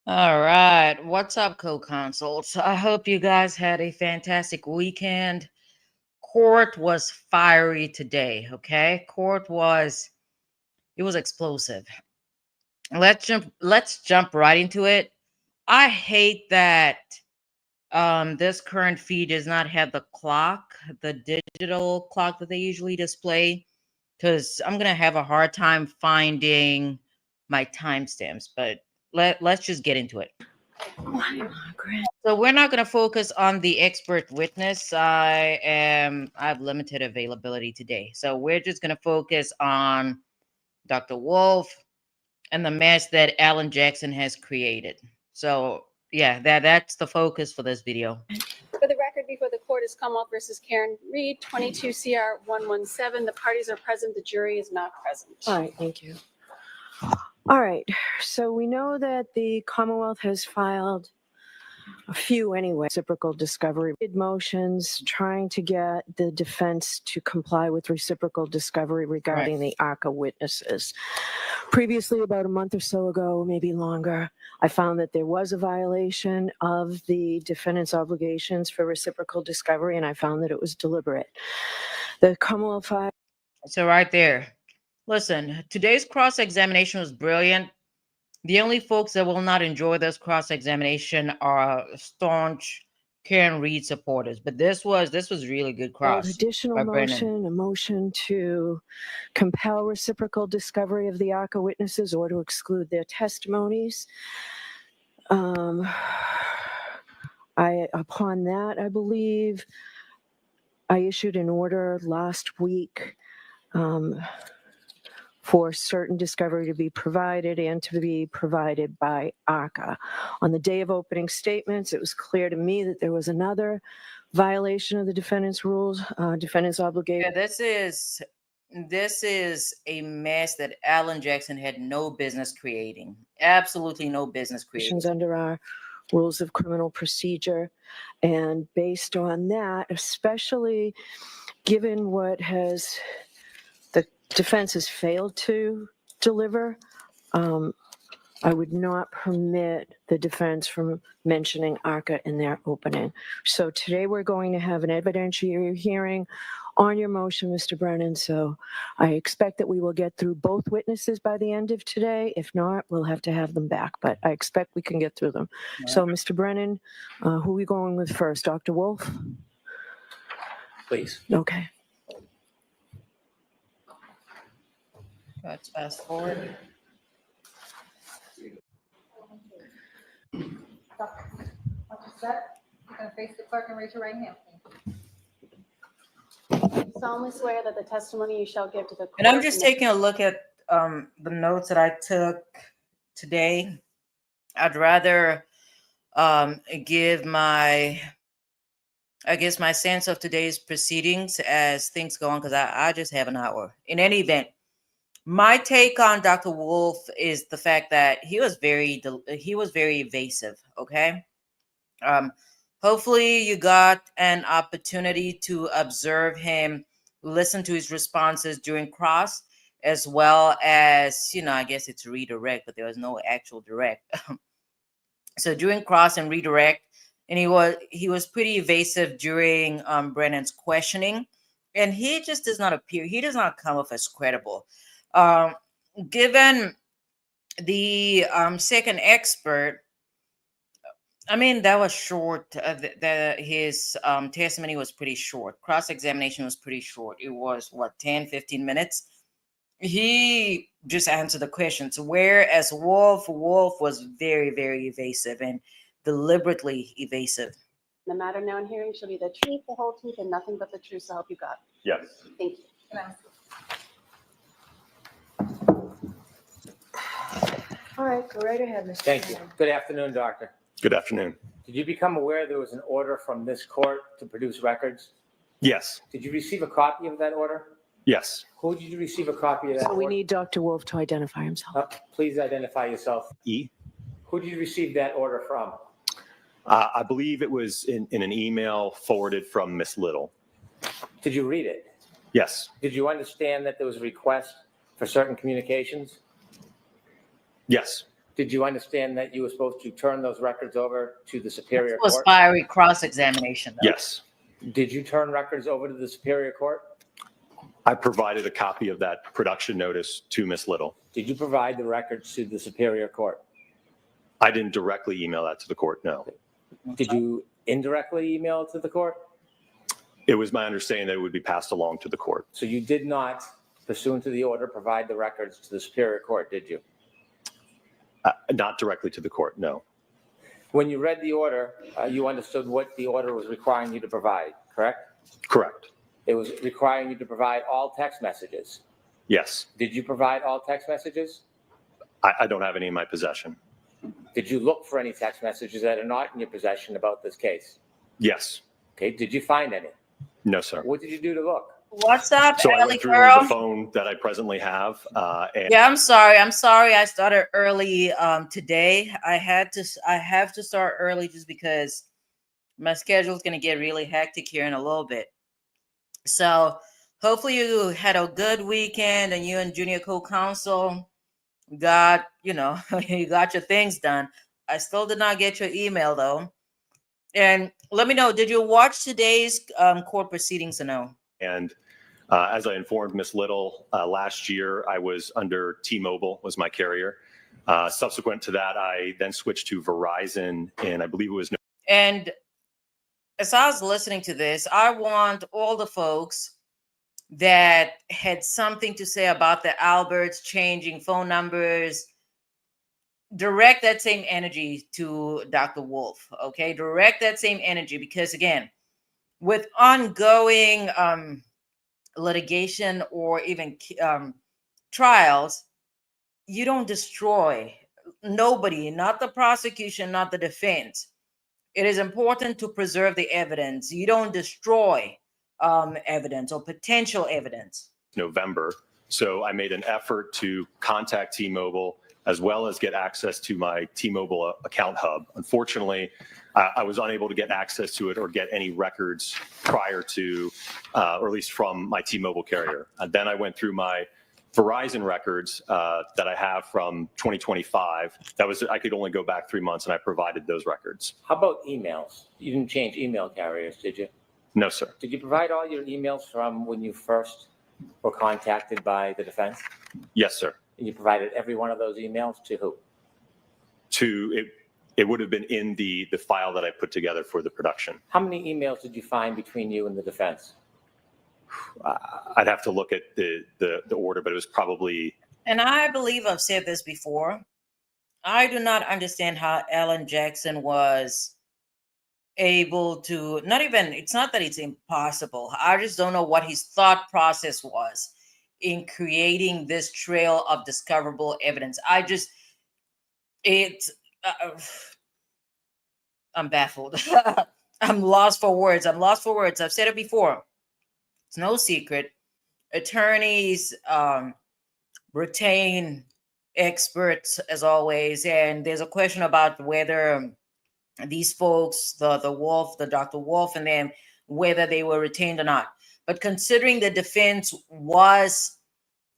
All right. What's up, co-consults? I hope you guys had a fantastic weekend. Court was fiery today, okay? It was explosive. Let's jump right into it. I hate that this current feed does not have the digital clock that they usually display, because I'm gonna have a hard time finding my timestamps, but let's just get into it. Why, Margaret? So we're not going to focus on the expert witness. I have limited availability today. So we're just going to focus on Dr. Wolf and the mess that Alan Jackson has created. So yeah, that's the focus for this video. For the record, before the court is Commonwealth versus Karen Reed, 22 CR 117. The parties are present. The jury is not present. All right, thank you. All right, so we know that the Commonwealth has filed a few anyway, reciprocal discovery motions trying to get the defense to comply with reciprocal discovery regarding the ARCA witnesses. Previously, about a month or so ago, maybe longer, I found that there was a violation of the defendant's obligations for reciprocal discovery, and I found that it was deliberate. The Commonwealth filed. So right there, listen, today's cross-examination was brilliant. The only folks that will not enjoy this cross-examination are staunch Karen Reed supporters. But this was really good cross. Additional by Brennan. motion, a motion to compel reciprocal discovery of the ARCA witnesses or to exclude their testimonies. Upon that, I believe I issued an order last week for certain discovery to be provided and to be provided by ARCA. On the day of opening statements, it was clear to me that there was another violation of the defendant's rules, defendant's obligation. Yeah, this is a mess that Alan Jackson had no business creating. Absolutely no business creating. Under our rules of criminal procedure. And based on that, especially given what the defense has failed to deliver, I would not permit the defense from mentioning ARCA in their opening. So today we're going to have an evidentiary hearing on your motion, Mr. Brennan. So I expect that we will get through both witnesses by the end of today. If not, we'll have to have them back, but I expect we can get through them. Right. So Mr. Brennan, who are we going with first? Dr. Wolf? Please. Okay. Let's fast forward. Set. You're going to face the clerk and raise your right hand, please. Solemnly swear that the testimony you shall give to the court. And I'm just taking a look at the notes that I took today. I'd rather give my sense of today's proceedings as things go on, because I just have an hour. In any event, my take on Dr. Wolf is the fact that he was very evasive. Okay. Hopefully you got an opportunity to observe him, listen to his responses during cross, as well as, I guess it's redirect, but there was no actual direct. So during cross and redirect, and he was pretty evasive during Brennan's questioning, and he just does not appear. He does not come off as credible. Given the second expert, I mean, that was short. His testimony was pretty short. Cross-examination was pretty short. It was, 10, 15 minutes? He just answered the questions, whereas Wolf was very, very evasive and deliberately evasive. The matter now in hearing shall be the truth, the whole truth, and nothing but the truth, so help you God. Yes. Thank you. All right, go right ahead, Mr. Thank you. Good afternoon, Doctor. Good afternoon. Did you become aware there was an order from this court to produce records? Yes. Did you receive a copy of that order? Yes. Who did you receive a copy of that So order? we need Dr. Wolf to identify himself. Please identify yourself. E. Who did you receive that order from? I believe it was in an email forwarded from Miss Little. Did you read it? Yes. Did you understand that there was a request for certain communications? Yes. Did you understand that you were supposed to turn those records over to the Superior This was Court? fiery cross-examination. though. Yes, Did you turn records over to the Superior Court? I provided a copy of that production notice to Ms. Little. Did you provide the records to the Superior Court? I didn't directly email that to the court, no. Did you indirectly email it to the court? It was my understanding that it would be passed along to the court. So you did not, pursuant to the order, provide the records to the Superior Court, did you? Not directly to the court, no. When you read the order, you understood what the order was requiring you to provide, correct? Correct. It was requiring you to provide all text messages. Yes, Did you provide all text messages? I don't have any in my possession. Did you look for any text messages that are not in your possession about this case? Yes, Okay, did you find any? no, sir. What did you do to look? What's up, So I Ellie went through girl? the phone that I presently have, and Yeah, I'm sorry. I started early today. I have to start early just because my schedule is going to get really hectic here in a little bit. So hopefully you had a good weekend and you and junior co-counsel got, you got your things done. I still did not get your email though. And let me know, did you watch today's court proceedings or no? as I informed Ms. Little, last year I was under T-Mobile was my carrier. Subsequent to that, I then switched to Verizon, and I believe it was And as I was listening to this, I want all the folks that had something to say about the Alberts changing phone numbers, direct that same energy to Dr. Wolf, okay? Direct that same energy because, again, with ongoing litigation or even trials, you don't destroy nobody, not the prosecution, not the defense. It is important to preserve the evidence. You don't destroy evidence or potential evidence. November. So I made an effort to contact T-Mobile as well as get access to my T-Mobile account hub. Unfortunately, I was unable to get access to it or get any records prior to, or at least from my T-Mobile carrier. And then I went through my Verizon records that I have from 2025. I could only go back 3 months, and I provided those records. How about emails? You didn't change email carriers, did you? No, sir. Did you provide all your emails from when you first were contacted by the defense? Yes, sir. And you provided every one of those emails to who? It would have been in the file that I put together for the production. How many emails did you find between you and the defense? I'd have to look at the order, but it was probably. And I believe I've said this before. I do not understand how Alan Jackson was able to, it's not that it's impossible. I just don't know what his thought process was in creating this trail of discoverable evidence. I'm baffled. I'm lost for words. I've said it before. It's no secret. Attorneys retain experts as always, and there's a question about whether these folks, the Dr. Wolf and them, whether they were retained or not. But considering the defense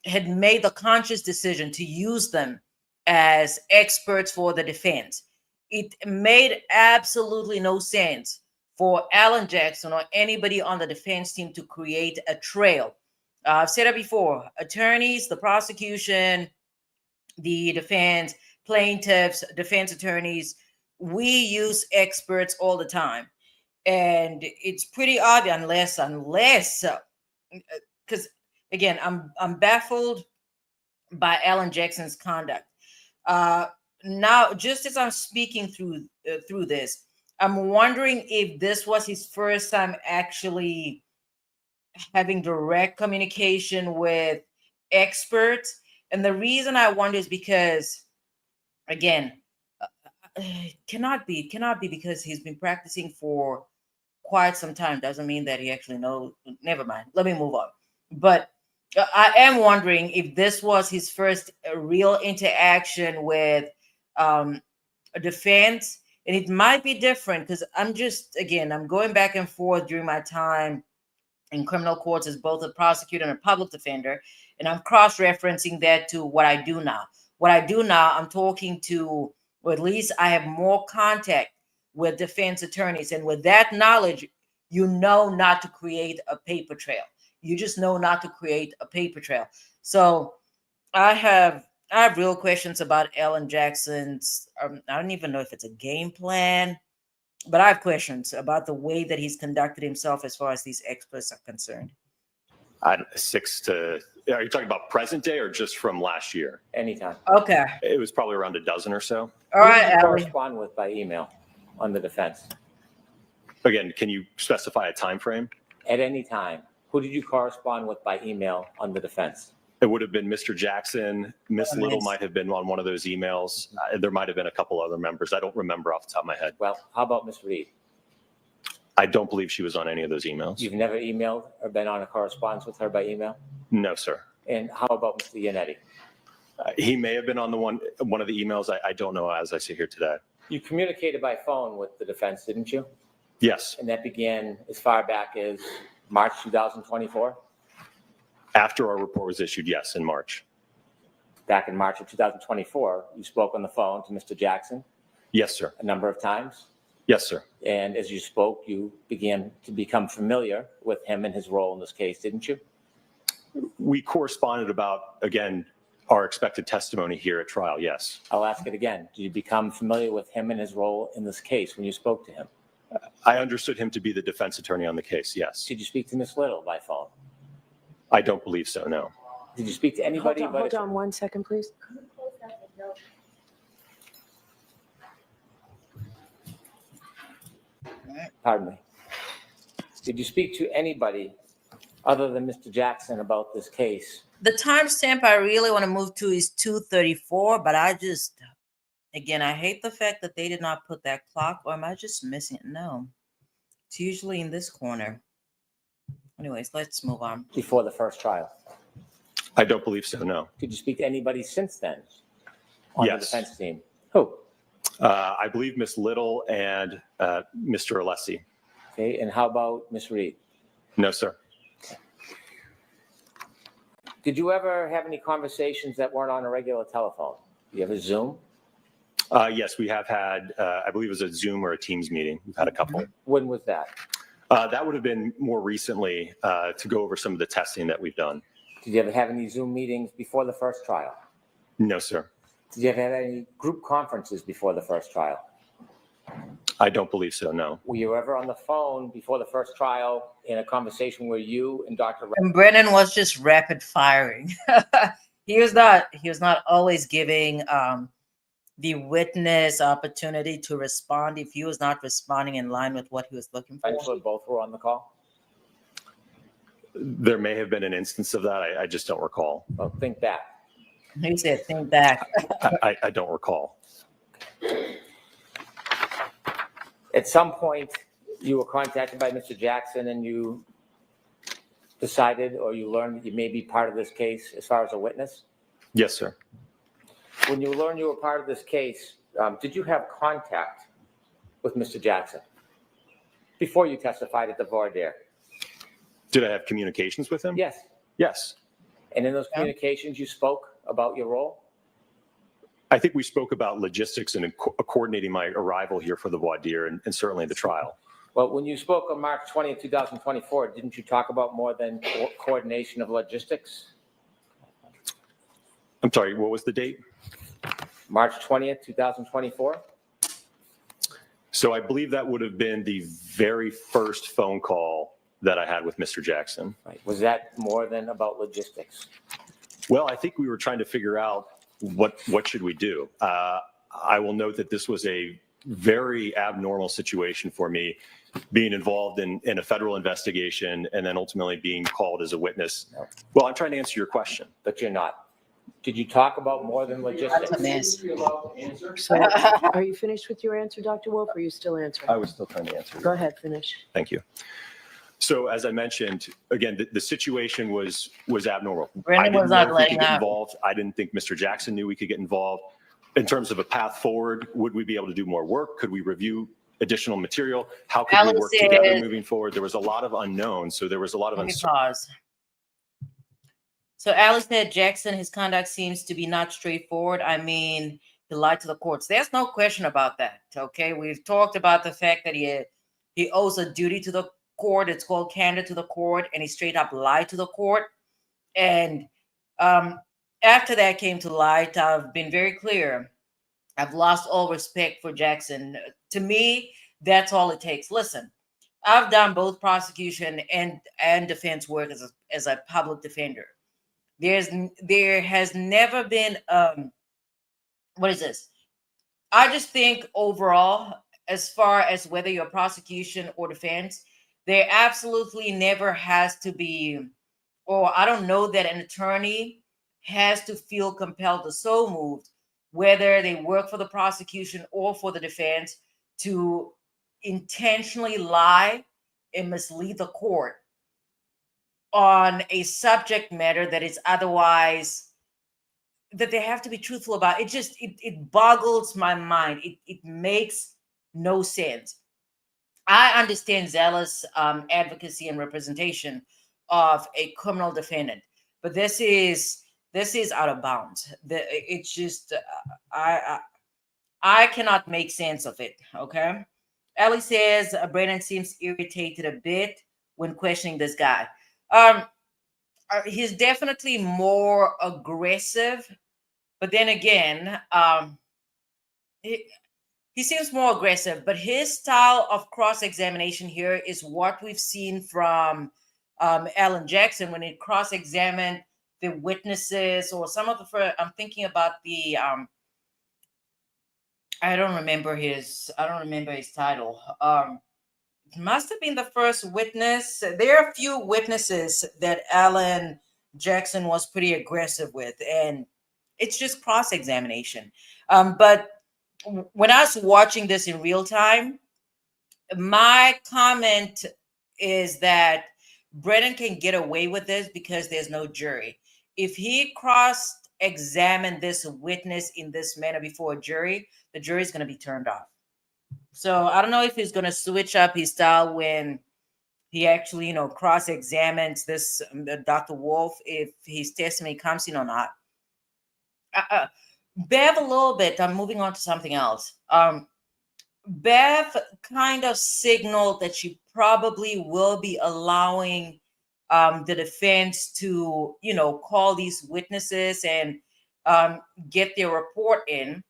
had made the conscious decision to use them as experts for the defense, it made absolutely no sense for Alan Jackson or anybody on the defense team to create a trail. I've said it before, attorneys, the prosecution, the defense, plaintiffs, defense attorneys, we use experts all the time. And it's pretty obvious unless, because again, I'm baffled by Alan Jackson's conduct. Now, just as I'm speaking through this, I'm wondering if this was his first time actually having direct communication with experts. And the reason I wonder is because, again, cannot be because he's been practicing for quite some time. Doesn't mean that he actually knows. Never mind. Let me move on. But I am wondering if this was his first real interaction with a defense, and it might be different because I'm going back and forth during my time in criminal courts as both a prosecutor and a public defender, and I'm cross-referencing that to what I do now. What I do now, I'm talking to, or at least I have more contact with defense attorneys. And with that knowledge, you know not to create a paper trail. You just know not to create a paper trail. So I have real questions about Ellen Jackson's. I don't even know if it's a game plan, but I have questions about the way that he's conducted himself as far as these experts are concerned. Are you talking about present day or just from last year? Anytime. Okay. It was probably around a dozen or so. All right, Who did you Allie. correspond with by email on the defense? Again, can you specify a time frame? At any time, who did you correspond with by email on the defense? It would have been Mr. Jackson. Miss Oh, Little nice. might have been on one of those emails. There might have been a couple other members. I don't remember off the top of my head. Well, how about Ms. Reed? I don't believe she was on any of those emails. You've never emailed or been on a correspondence with her by email? No, sir. And how about Mr. Yannetti? He may have been on one of the emails. I don't know as I sit here today. You communicated by phone with the defense, didn't you? Yes. And that began as far back as March 2024? After our report was issued, yes, in March. Back in March of 2024, you spoke on the phone to Mr. Jackson Yes, sir. a number of times. Yes, sir. And as you spoke, you began to become familiar with him and his role in this case, didn't you? We corresponded about, again, our expected testimony here at trial. Yes. I'll ask it again. Did you become familiar with him and his role in this case when you spoke to him? I understood him to be the defense attorney on the case. Yes. Did you speak to Ms. Little by phone? I don't believe so. No. Did you speak to anybody? Hold on 1 second, please. Pardon me. Did you speak to anybody other than Mr. Jackson about this case? The timestamp I really want to move to is 2:34, but again, I hate the fact that they did not put that clock, or am I just missing it? No, it's usually in this corner. Anyways, let's move on. Before the first trial? I don't believe so. No. Did you speak to anybody since then on the Yes. defense team? Who? I believe Miss Little and Mr. Alessi. Okay, and how about Ms. Reed? No, sir. Did you ever have any conversations that weren't on a regular telephone? Do you have a Zoom? Yes, we have had, I believe it was a Zoom or a Teams meeting. We've had a couple. When was that? That would have been more recently to go over some of the testing that we've done. Did you ever have any Zoom meetings before the first trial? No, sir. Did you ever have any group conferences before the first trial? I don't believe so. No. Were you ever on the phone before the first trial in a conversation where you and Dr. And Brennan was just rapid firing. he was not always giving the witness opportunity to respond if he was not responding in line with what he was looking for. I'm sure both were on the call? There may have been an instance of that. I just don't recall. Well, think back. He said, think back. I don't recall. At some point, you were contacted by Mr. Jackson and you decided or you learned that you may be part of this case as far as a witness? Yes, sir. When you learned you were part of this case, did you have contact with Mr. Jackson before you testified at the voir dire? Did I have communications with him? Yes. Yes. And in those Yeah. communications, you spoke about your role? I think we spoke about logistics and coordinating my arrival here for the voir dire and certainly the trial. Well, when you spoke on March 20th, 2024, didn't you talk about more than coordination of logistics? I'm sorry, what was the date? March 20th, 2024? So I believe that would have been the very first phone call that I had with Mr. Jackson. Right. Was that more than about logistics? Well, I think we were trying to figure out what should we do. I will note that this was a very abnormal situation for me, being involved in a federal investigation and then ultimately being called as a witness. No. Well, I'm trying to answer your question. But you're not. Did you talk about more than logistics? That's a mess. So are you finished with your answer, Dr. Wolf, or are you still answering? I was still trying to answer. Go ahead, finish. Thank you. So as I mentioned, again, the situation was abnormal. Brendan I didn't was not know if we letting could get up. involved. I didn't think Mr. Jackson knew we could get involved. In terms of a path forward, would we be able to do more work? Could we review additional material? How could we Alice work together said- moving forward? There was a lot of unknowns, so there was a lot of Let me uncertainty. pause. So Alice said Jackson, his conduct seems to be not straightforward. I mean, he lied to the courts. There's no question about that. Okay, we've talked about the fact that he owes a duty to the court. It's called candor to the court, and he straight up lied to the court. And um, after that came to light, I've been very clear. I've lost all respect for Jackson. To me, that's all it takes. Listen, I've done both prosecution and defense work as a public defender. There has never been what is this? I just think overall, as far as whether you're prosecution or defense, there absolutely never has to be, or I don't know that an attorney has to feel compelled or so moved, whether they work for the prosecution or for the defense, to intentionally lie and mislead the court on a subject matter that is otherwise that they have to be truthful about. It boggles my mind. It makes no sense. I understand zealous advocacy and representation of a criminal defendant, but this is out of bounds. It's just I cannot make sense of it. Okay, Ellie says Brandon seems irritated a bit when questioning this guy. He's definitely more aggressive, but then again, he seems more aggressive. But his style of cross-examination here is what we've seen from Alan Jackson when he cross-examined the witnesses, or some of the. I'm thinking about the. I don't remember his title. It must have been the first witness. There are a few witnesses that Alan Jackson was pretty aggressive with, and it's just cross-examination. But when I was watching this in real time, my comment is that Brennan can get away with this because there's no jury. If he cross-examined this witness in this manner before a jury, the jury is going to be turned off. So I don't know if he's going to switch up his style when he actually, cross-examines this Dr. Wolf, if his testimony comes in or not. Bev, a little bit. I'm moving on to something else. Bev kind of signaled that she probably will be allowing the defense to, call these witnesses and get their report in.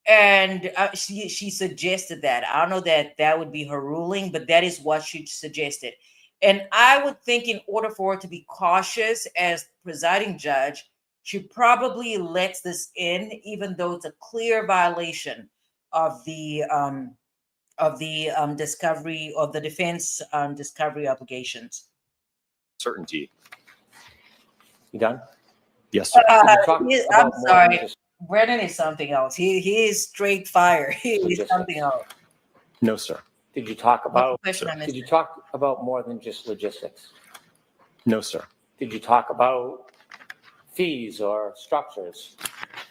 And she suggested that. I don't know that that would be her ruling, but that is what she suggested. And I would think in order for her to be cautious as presiding judge, she probably lets this in, even though it's a clear violation of the discovery of the defense discovery obligations. Certainty. You done? Yes, sir. I'm sorry. Brennan is something else. He is straight fire. He is something else. No, sir. Did you talk about? Did you talk about more than just logistics? No, sir. Did you talk about fees or structures?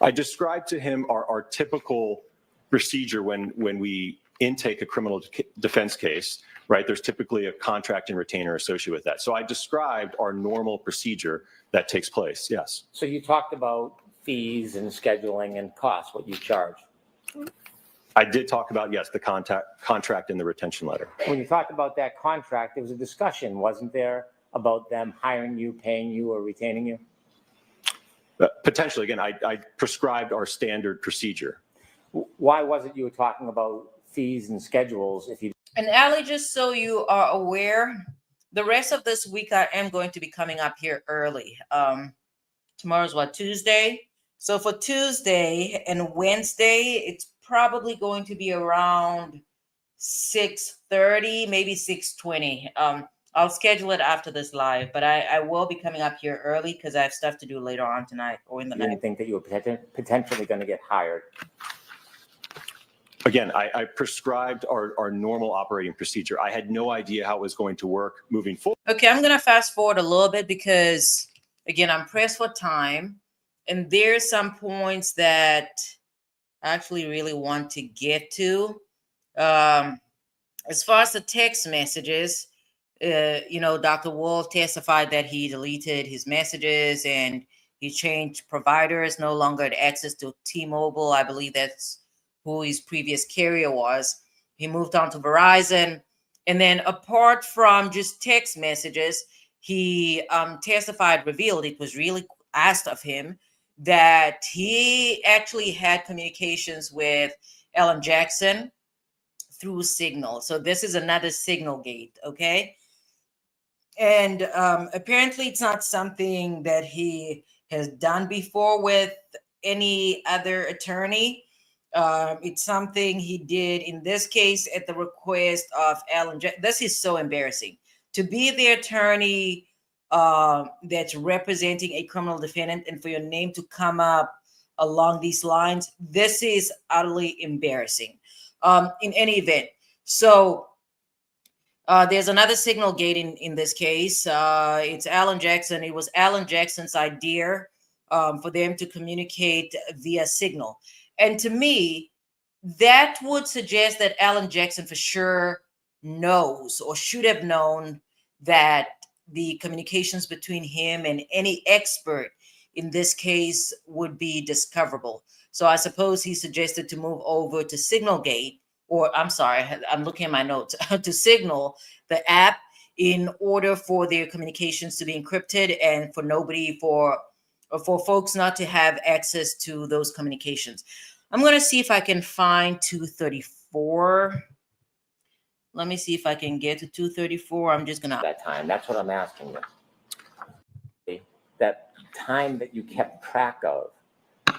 I described to him our typical procedure when we intake a criminal defense case, right? There's typically a contract and retainer associated with that. So I described our normal procedure that takes place, yes. So you talked about fees and scheduling and costs, what you charge. I did talk about, yes, the contract and the retention letter. When you talked about that contract, there was a discussion, wasn't there, about them hiring you, paying you, or retaining you? Potentially. Again, I prescribed our standard procedure. Why was it you were talking about fees and schedules if you... And Allie, just so you are aware, the rest of this week I am going to be coming up here early. Tomorrow's what, Tuesday? So for Tuesday and Wednesday, it's probably going to be around 6:30, maybe 6:20. I'll schedule it after this live, but I will be coming up here early because I have stuff to do later on tonight or in the You night. didn't think that you were potentially going to get hired? Again, I prescribed our normal operating procedure. I had no idea how it was going to work moving forward. Okay, I'm going to fast forward a little bit because, again, I'm pressed for time. And there's some points that I actually really want to get to. As far as the text messages, Dr. Wolf testified that he deleted his messages and he changed providers, no longer had access to T-Mobile. I believe that's who his previous carrier was. He moved on to Verizon. And then apart from just text messages, he revealed it was really asked of him that he actually had communications with Ellen Jackson through Signal. So this is another Signal gate, okay? And apparently it's not something that he has done before with any other attorney. It's something he did in this case at the request of Alan. This is so embarrassing to be the attorney that's representing a criminal defendant and for your name to come up along these lines. This is utterly embarrassing. In any event, so there's another Signal gate in this case. It's Alan Jackson. It was Alan Jackson's idea for them to communicate via Signal. And to me, that would suggest that Alan Jackson for sure knows or should have known that the communications between him and any expert in this case would be discoverable. So I suppose he suggested to move over to Signal Gate, or I'm sorry, I'm looking at my notes, to Signal, the app, in order for their communications to be encrypted and for folks not to have access to those communications. I'm going to see if I can find 234. Let me see if I can get to 234. I'm just going to. That time, that's what I'm asking you. That time that you kept track of,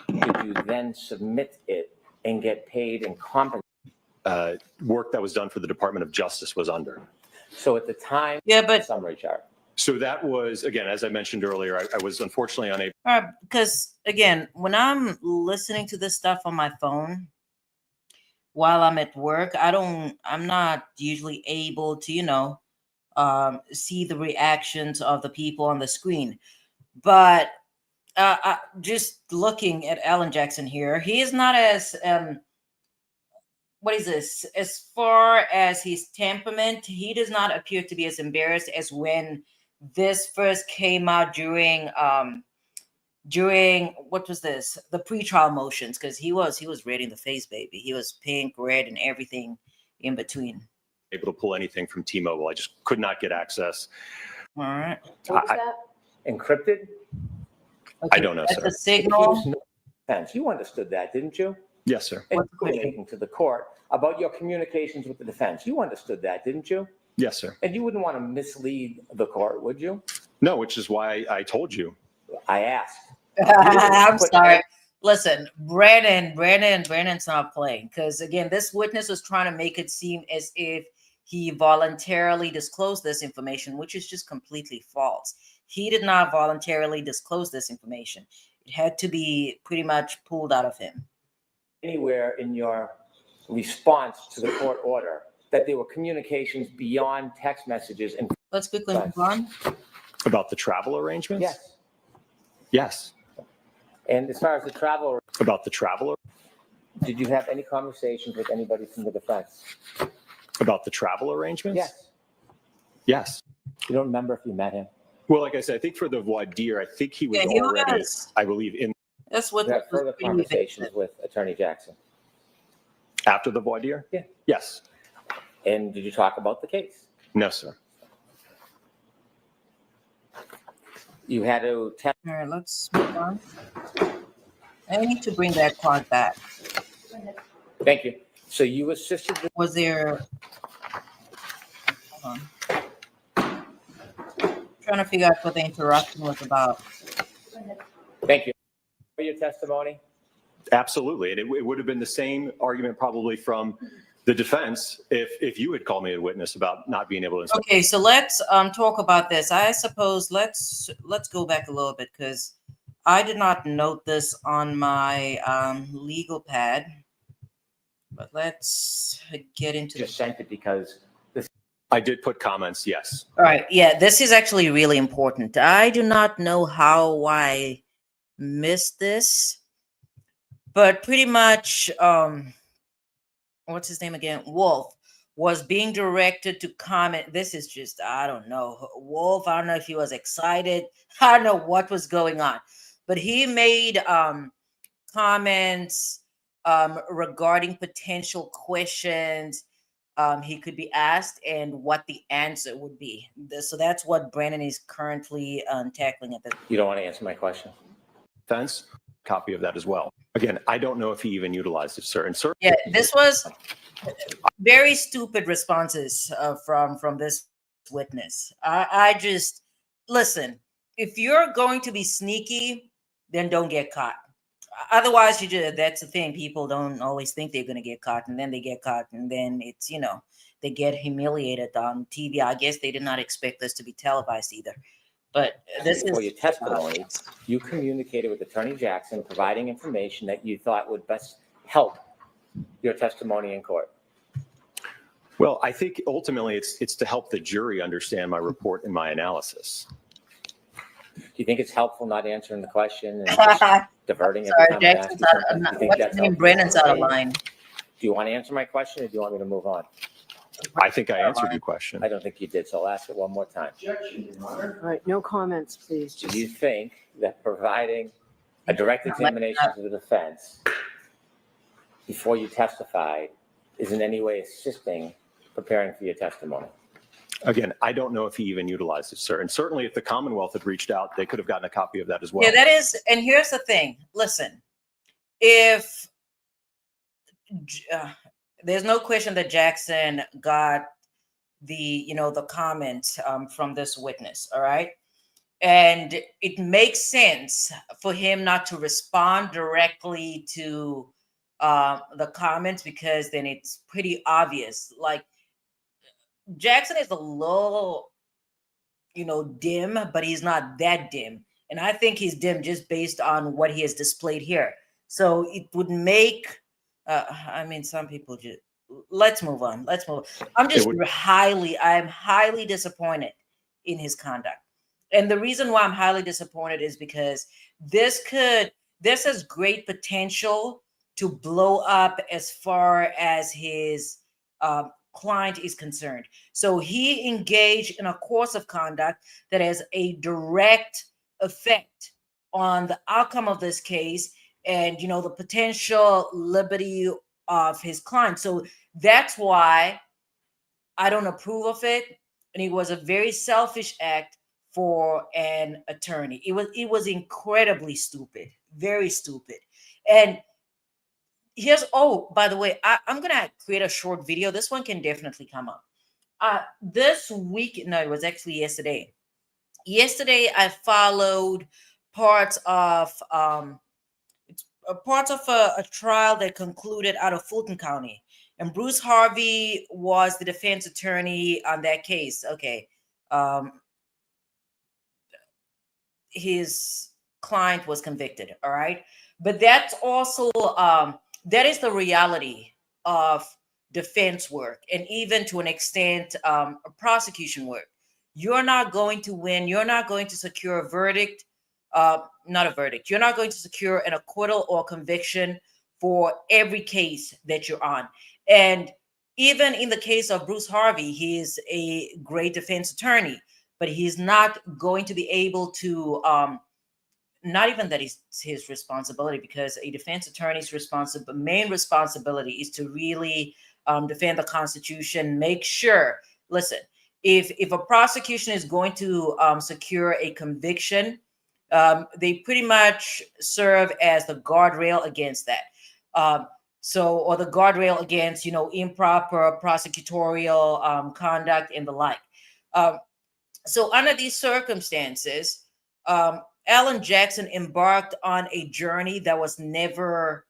did you then submit it and get paid and compensated? Work that was done for the Department of Justice was under. So at the time, Yeah, but summary chart. So that was, again, as I mentioned earlier, I was unfortunately unable. all right, because again, when I'm listening to this stuff on my phone while I'm at work, I'm not usually able to, see the reactions of the people on the screen. But just looking at Alan Jackson here, he is not as what is this? As far as his temperament, he does not appear to be as embarrassed as when this first came out during what was this? The pretrial motions, because he was red in the face, baby. He was pink, red, and everything in between. Able to pull anything from T-Mobile. I just could not get access. All right. What was that? Encrypted? Okay, I don't know, that's sir. a Signal. You understood that, didn't you? Yes, sir. And What's the you were question? making to the court about your communications with the defense. You understood that, didn't you? Yes, sir. And you wouldn't want to mislead the court, would you? No, which is why I told you. I asked. I'm sorry. Listen, Brandon's not playing, because again, this witness was trying to make it seem as if he voluntarily disclosed this information, which is just completely false. He did not voluntarily disclose this information. It had to be pretty much pulled out of him. Anywhere in your response to the court order that there were communications beyond text messages and Let's quickly move on. About the travel arrangements? yes. Yes. And as far as the travel, About the travel? did you have any conversations with anybody from the defense? About the travel arrangements? Yes. Yes. You don't remember if you met him? Well, like I said, I think for the voir dire, I think he was Yeah, he already, was. I believe, in That's what You had was further pretty conversations evasive. with Attorney Jackson? after the voir dire? Yeah. Yes. And did you talk about the case? No, sir. You had to tell. All right, let's move on. I need to bring that card back. Thank you. So you assisted the Was there? Hold on. Trying to figure out what the interruption was about. Thank you for your testimony. Absolutely. And it would have been the same argument probably from the defense if you had called me a witness about not being able to. Okay, so let's talk about this. I suppose let's go back a little bit, because I did not note this on my legal pad. But let's get into Just this. sent it because I did put comments, yes. All right, yeah, this is actually really important. I do not know how I missed this, but pretty much, what's his name again? Wolf was being directed to comment. This is just, I don't know, Wolf. I don't know if he was excited. I don't know what was going on, but he made comments regarding potential questions he could be asked and what the answer would be. So that's what Brandon is currently tackling at this. You don't want to answer my question? Defense, copy of that as well. Again, I don't know if he even utilized it, sir. And sir, Yeah, this was very stupid responses from this witness. I just listen. If you're going to be sneaky, then don't get caught. Otherwise, you just, that's the thing. People don't always think they're going to get caught, and then they get caught, and then it's they get humiliated on TV. I guess they did not expect this to be televised either. But this For is your testimony, you communicated with Attorney Jackson, providing information that you thought would best help your testimony in court. well, I think ultimately it's to help the jury understand my report and my analysis. Do you think it's helpful not answering the question and just diverting every time I ask Jackson's you out, something? Do you think what's that's his name? helpful? Brandon's out of line. Do you want to answer my question, or do you want me to move on? I think I answered your question. I don't think you did, so I'll ask it one more time. All right, no comments, please. Do Just you think that providing a direct examination to the defense before you testify is in any way assisting preparing for your testimony? Again, I don't know if he even utilized it, sir. And certainly if the Commonwealth had reached out, they could have gotten a copy of that as well. Yeah, that is. And here's the thing. Listen, if there's no question that Jackson got the the comment from this witness, all right, and it makes sense for him not to respond directly to the comments, because then it's pretty obvious. Like, Jackson is a little dim, but he's not that dim. And I think he's dim just based on what he has displayed here. So it would make, I mean, some people just, let's move on. Let's move on. I'm highly disappointed in his conduct. And the reason why I'm highly disappointed is because this has great potential to blow up as far as his client is concerned. So he engaged in a course of conduct that has a direct effect on the outcome of this case and the potential liberty of his client. So that's why I don't approve of it. And it was a very selfish act for an attorney. It was incredibly stupid, very stupid. And by the way, I'm gonna create a short video. This one can definitely come up. This week, no, it was actually yesterday. Yesterday, I followed parts of a trial that concluded out of Fulton County, and Bruce Harvey was the defense attorney on that case. Okay, his client was convicted. All right, but that's also that is the reality of defense work, and even to an extent prosecution work. You're not going to win. You're not going to secure a verdict, not a verdict. You're not going to secure an acquittal or conviction for every case that you're on. And even in the case of Bruce Harvey, he is a great defense attorney, but he's not going to be able to not even that is his responsibility, because a defense attorney's main responsibility is to really defend the Constitution. Make sure, listen, if a prosecution is going to secure a conviction, they pretty much serve as the guardrail against that. Or the guardrail against improper prosecutorial conduct and the like. So under these circumstances, Alan Jackson embarked on a journey that was never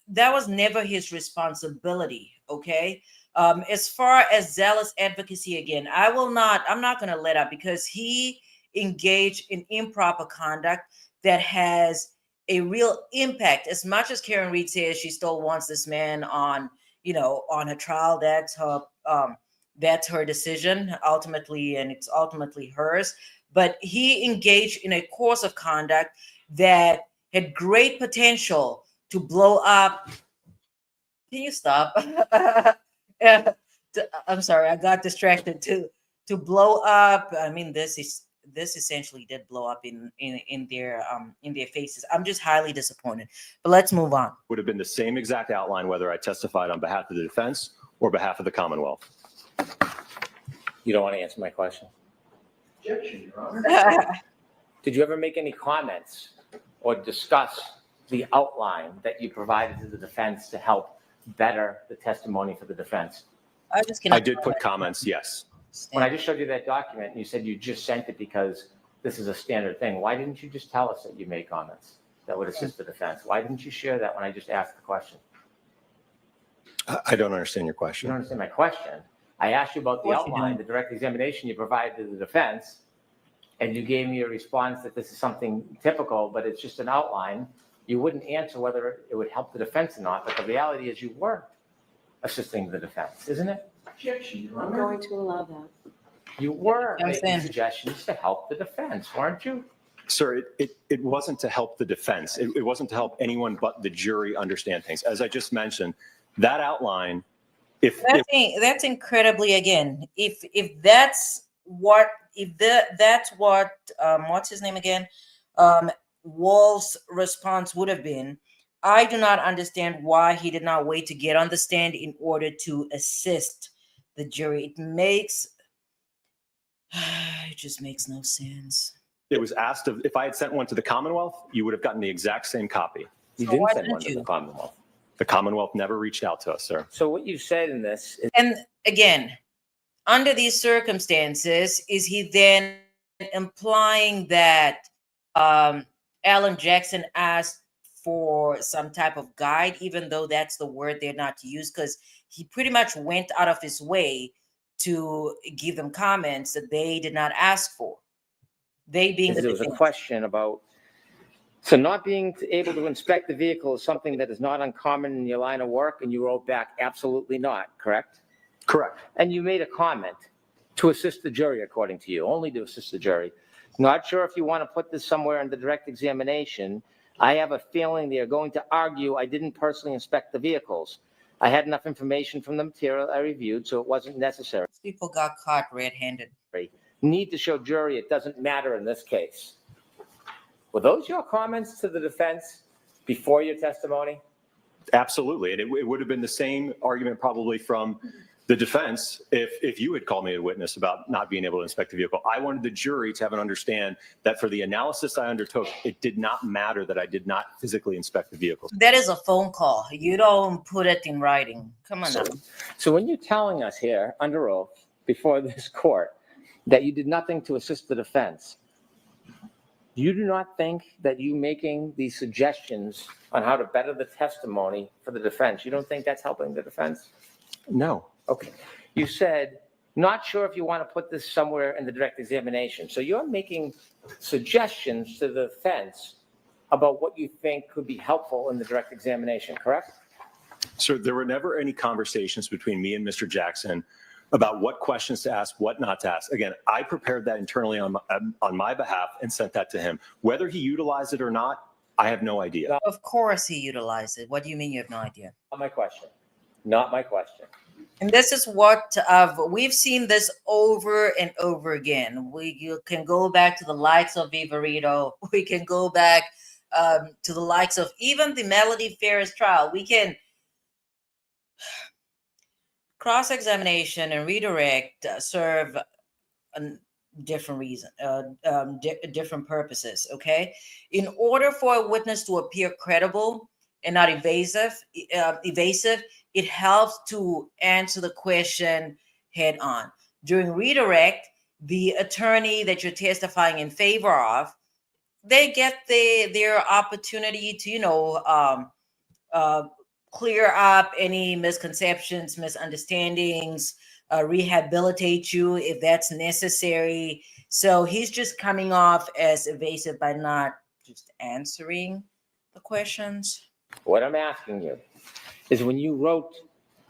his responsibility. Okay. As far as zealous advocacy, again, I'm not going to let up, because he engaged in improper conduct that has a real impact. As much as Karen Reed says she still wants this man on her trial, that's her decision ultimately, and it's ultimately hers. But he engaged in a course of conduct that had great potential to blow up. Can you stop? I'm sorry, I got distracted to blow up. I mean, this essentially did blow up in their faces. I'm just highly disappointed. But let's move on. Would have been the same exact outline whether I testified on behalf of the defense or behalf of the Commonwealth. You don't want to answer my question? Objection, Your Honor. Did you ever make any comments or discuss the outline that you provided to the defense to help better the testimony for the defense? I did put comments, yes. When I just showed you that document, and you said you just sent it because this is a standard thing, why didn't you just tell us that you made comments that would assist the defense? Why didn't you share that when I just asked the question? I don't understand your You question. don't understand my question. I asked you about the Of course you outline, don't. the direct examination you provided to the defense, and you gave me a response that this is something typical, but it's just an outline. You wouldn't answer whether it would help the defense or not, but the reality is you weren't assisting the defense, isn't it? Objection, Your I'm Honor. going to allow that. You were I'm making saying- suggestions to help the defense, weren't you? Sir, it wasn't to help the defense. It wasn't to help anyone but the jury understand things. As I just mentioned, that outline, if That's incredibly, again, if that's what what's his name again, Wall's response would have been, I do not understand why he did not wait to get on the stand in order to assist the jury. It just makes no sense. it was asked if I had sent one to the Commonwealth, you would have gotten the exact same copy. You So didn't why send one didn't to the you? Commonwealth. The Commonwealth never reached out to us, sir. So what you said in this is And again, under these circumstances, is he then implying that Alan Jackson asked for some type of guide, even though that's the word they're not to use? Because he pretty much went out of his way to give them comments that they did not ask for. They being the there was a defense. question about, so not being able to inspect the vehicle is something that is not uncommon in your line of work, and you wrote back, absolutely not, correct? Correct. And you made a comment to assist the jury, according to you, only to assist the jury. Not sure if you want to put this somewhere in the direct examination. I have a feeling they are going to argue I didn't personally inspect the vehicles. I had enough information from the material I reviewed, so it wasn't necessary. People got caught red-handed. Need to show jury it doesn't matter in this case. Were those your comments to the defense before your testimony? Absolutely. And it would have been the same argument probably from the defense if you had called me a witness about not being able to inspect the vehicle. I wanted the jury to have an understand that for the analysis I undertook, it did not matter that I did not physically inspect the vehicle. That is a phone call. You don't put it in writing. Come on now. So when you're telling us here under oath before this court that you did nothing to assist the defense, you do not think that you making these suggestions on how to better the testimony for the defense, you don't think that's helping the defense? No. Okay. You said, not sure if you want to put this somewhere in the direct examination. So you're making suggestions to the defense about what you think could be helpful in the direct examination, correct? So there were never any conversations between me and Mr. Jackson about what questions to ask, what not to ask. Again, I prepared that internally on my behalf and sent that to him. Whether he utilized it or not, I have no idea. Of course he utilized it. What do you mean you have no idea? Not my question. Not my question. And this is what we've seen this over and over again. You can go back to the likes of Vivarito. We can go back to the likes of even the Melody Ferris trial. We can cross-examination and redirect serve a different reason, different purposes. Okay, in order for a witness to appear credible and not evasive, it helps to answer the question head on. During redirect, the attorney that you're testifying in favor of, they get their opportunity to, clear up any misconceptions, misunderstandings, rehabilitate you if that's necessary. So he's just coming off as evasive by not just answering the questions. What I'm asking you is when you wrote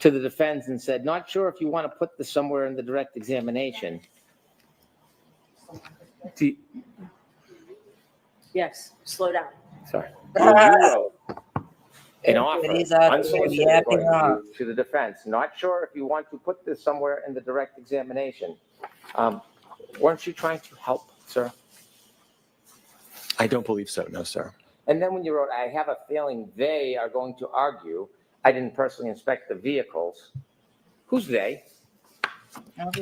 to the defense and said, not sure if you want to put this somewhere in the direct examination. Yes, slow down. Sorry. When you wrote An Look offer, at he's out there unsolicited, yapping according to off. you, to the defense. Not sure if you want to put this somewhere in the direct examination. Weren't you trying to help, sir? I don't believe so, no, sir. And then when you wrote, I have a feeling they are going to argue, I didn't personally inspect the vehicles. Who's they?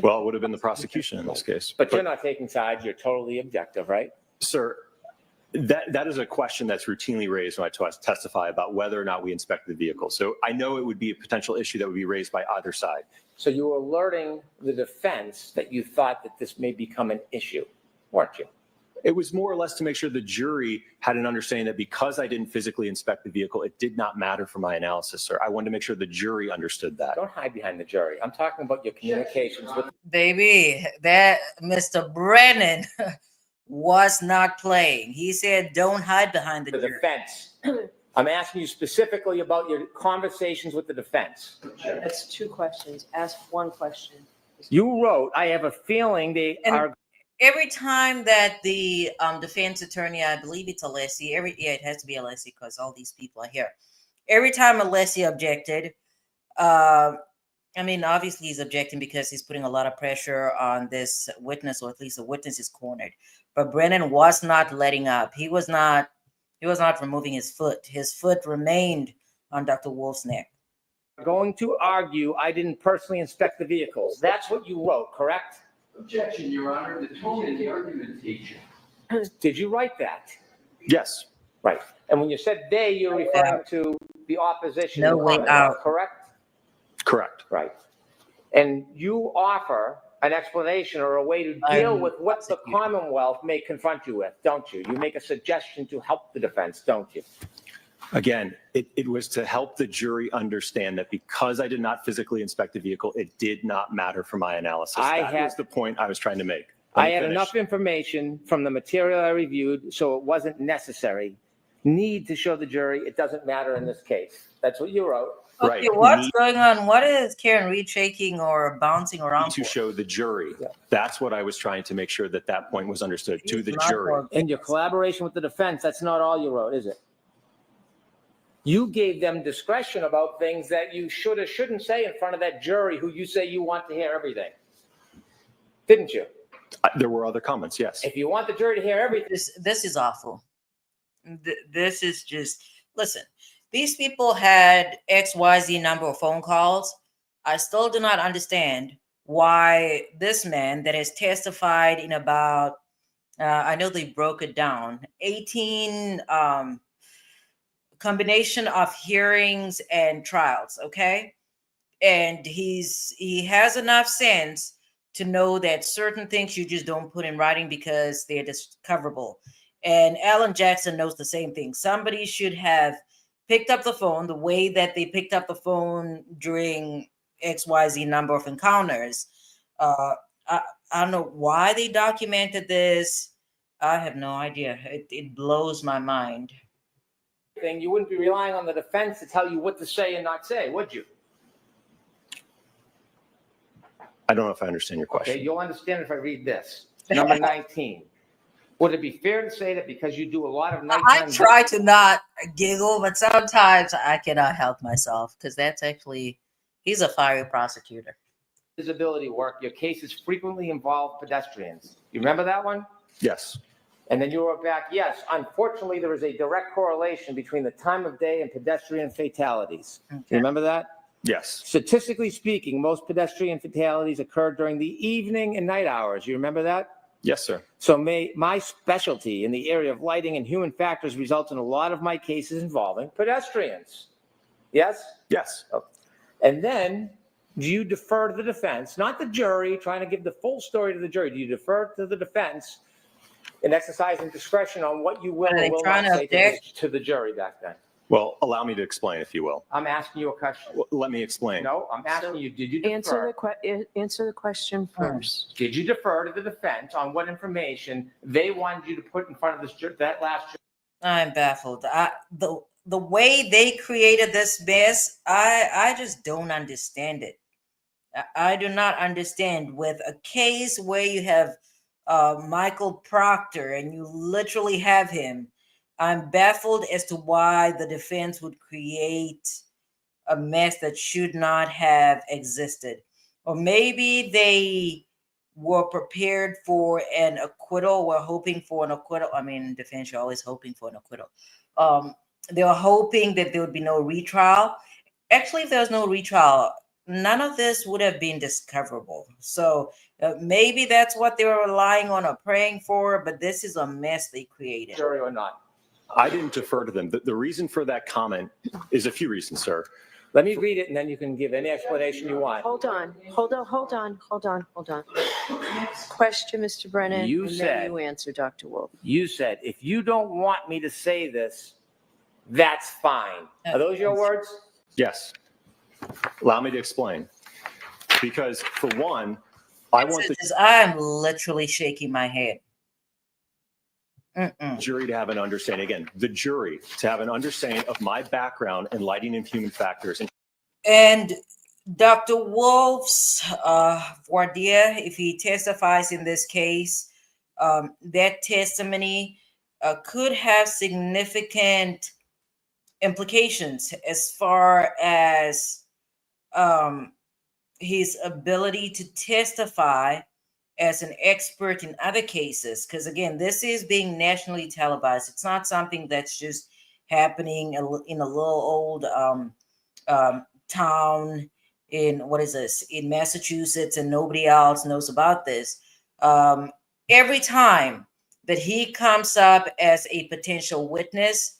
Well, it would have been the prosecution in this case. But you're not taking sides, you're totally objective, right? Sir, that is a question that's routinely raised when I testify about whether or not we inspect the vehicle. So I know it would be a potential issue that would be raised by either side. So you were alerting the defense that you thought that this may become an issue, weren't you? It was more or less to make sure the jury had an understanding that because I didn't physically inspect the vehicle, it did not matter for my analysis, sir. I wanted to make sure the jury understood that. Don't hide behind the jury. I'm talking about your communications with. Baby, that Mr. Brennan was not playing. He said, don't hide behind the The jury. defense. I'm asking you specifically about your conversations with the defense. That's two questions. Ask one question. You wrote, I have a feeling they And are. every time that the defense attorney, I believe it's Alessi, it has to be Alessi because all these people are here. Every time Alessi objected, I mean, obviously he's objecting because he's putting a lot of pressure on this witness, or at least the witness is cornered. But Brennan was not letting up. He was not removing his foot. His foot remained on Dr. Wolf's neck. Going to argue, I didn't personally inspect the vehicles. That's what you wrote, correct? Objection, Your Honor. The tone in the argumentation. Did you write that? Yes, Right. And when you said they, you're referring to the opposition. No way out. Correct? correct. Right. And you offer an explanation or a way to deal with what the Commonwealth may confront you with, don't you? You make a suggestion to help the defense, don't you? Again, it was to help the jury understand that because I did not physically inspect the vehicle, it did not matter for my analysis. That was the point I was trying to make. Let I me had finish. enough information from the material I reviewed, so it wasn't necessary. Need to show the jury it doesn't matter in this case. That's what you wrote. Right. Okay, what's going on? What is Karen Reed shaking or bouncing around To for? show the jury. Yeah. That's what I was trying to make sure that that point was understood to the He's not jury. for- In your collaboration with the defense, that's not all you wrote, is it? You gave them discretion about things that you should or shouldn't say in front of that jury who you say you want to hear everything. Didn't you? There were other comments, yes. If you want the jury to hear everything, This is awful. This is just, listen, these people had XYZ number of phone calls. I still do not understand why this man that has testified in about, I know they broke it down, 18 combination of hearings and trials, okay? And he has enough sense to know that certain things you just don't put in writing because they're discoverable. And Alan Jackson knows the same thing. Somebody should have picked up the phone the way that they picked up the phone during XYZ number of encounters. I don't know why they documented this. I have no idea. It blows my mind. you wouldn't be relying on the defense to tell you what to say and not say, would you? I don't know if I understand your question. Okay, you'll understand if I read this. Number 19. Would it be fair to say that because you do a lot of I nighttime try to not giggle, but sometimes I cannot help myself because that's actually, he's a fiery prosecutor. visibility work, your cases frequently involve pedestrians? You remember that one? Yes, And then you wrote back, yes, unfortunately, there is a direct correlation between the time of day and pedestrian fatalities. You Okay. remember that? yes, Statistically speaking, most pedestrian fatalities occur during the evening and night hours. You remember that? yes, sir. So my specialty in the area of lighting and human factors results in a lot of my cases involving pedestrians. Yes? Yes, And then do you defer to the defense, not the jury, trying to give the full story to the jury? Do you defer to the defense in exercising discretion on what you will Are they or will trying not to say object? to the jury back then? well, allow me to explain, if you will. I'm asking you a question. Let me explain. No, I'm asking you, did you Answer defer? answer the question first. Did you defer to the defense on what information they wanted you to put in front of that last jury? I'm baffled. The way they created this mess, I just don't understand it. I do not understand with a case where you have Michael Proctor and you literally have him I'm baffled as to why the defense would create a mess that should not have existed. Or maybe they were prepared for an acquittal, were hoping for an acquittal. I mean, defense, you're always hoping for an acquittal. They were hoping that there would be no retrial. Actually, if there was no retrial, none of this would have been discoverable. So maybe that's what they were relying on or praying for, but this is a mess they created. Jury or not? I didn't defer to them. The reason for that comment is a few reasons, sir. Let me read it and then you can give any explanation you want. Hold on. Next question, Mr. Brennan. You and said- then you answer, Dr. Wolf. You said, if you don't want me to say this, that's fine. Are those your words? Yes. Allow me to explain. Because for one, I want the I'm literally shaking my head. Mm-mm. jury to have an understanding, again, the jury to have an understanding of my background in lighting and human factors. And Dr. Wolf's voir dire, if he testifies in this case, that testimony could have significant implications as far as his ability to testify as an expert in other cases. Because again, this is being nationally televised. It's not something that's just happening in a little old town in, what is this, in Massachusetts, and nobody else knows about this. Every time that he comes up as a potential witness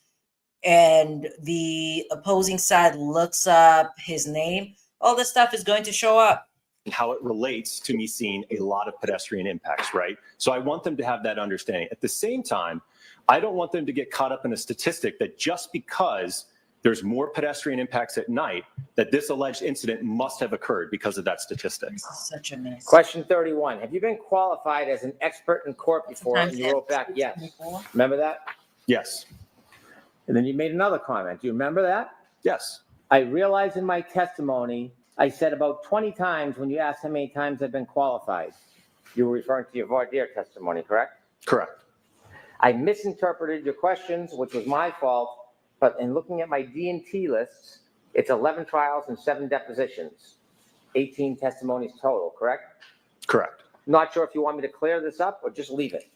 and the opposing side looks up his name, all this stuff is going to show up. How it relates to me seeing a lot of pedestrian impacts, right? So I want them to have that understanding. At the same time, I don't want them to get caught up in a statistic that just because there's more pedestrian impacts at night, that this alleged incident must have occurred because of that statistic. This is such a mess. Question 31. Have you been qualified as an expert in court before? And you wrote back yes. Remember that? Yes. And then you made another comment. Do you remember that? Yes. I realized in my testimony, I said about 20 times when you asked how many times I've been qualified. You were referring to your voir dire testimony, correct? Correct. I misinterpreted your questions, which was my fault, but in looking at my D&T lists, it's 11 trials and 7 depositions, 18 testimonies total, correct? Correct. Not sure if you want me to clear this up or just leave it.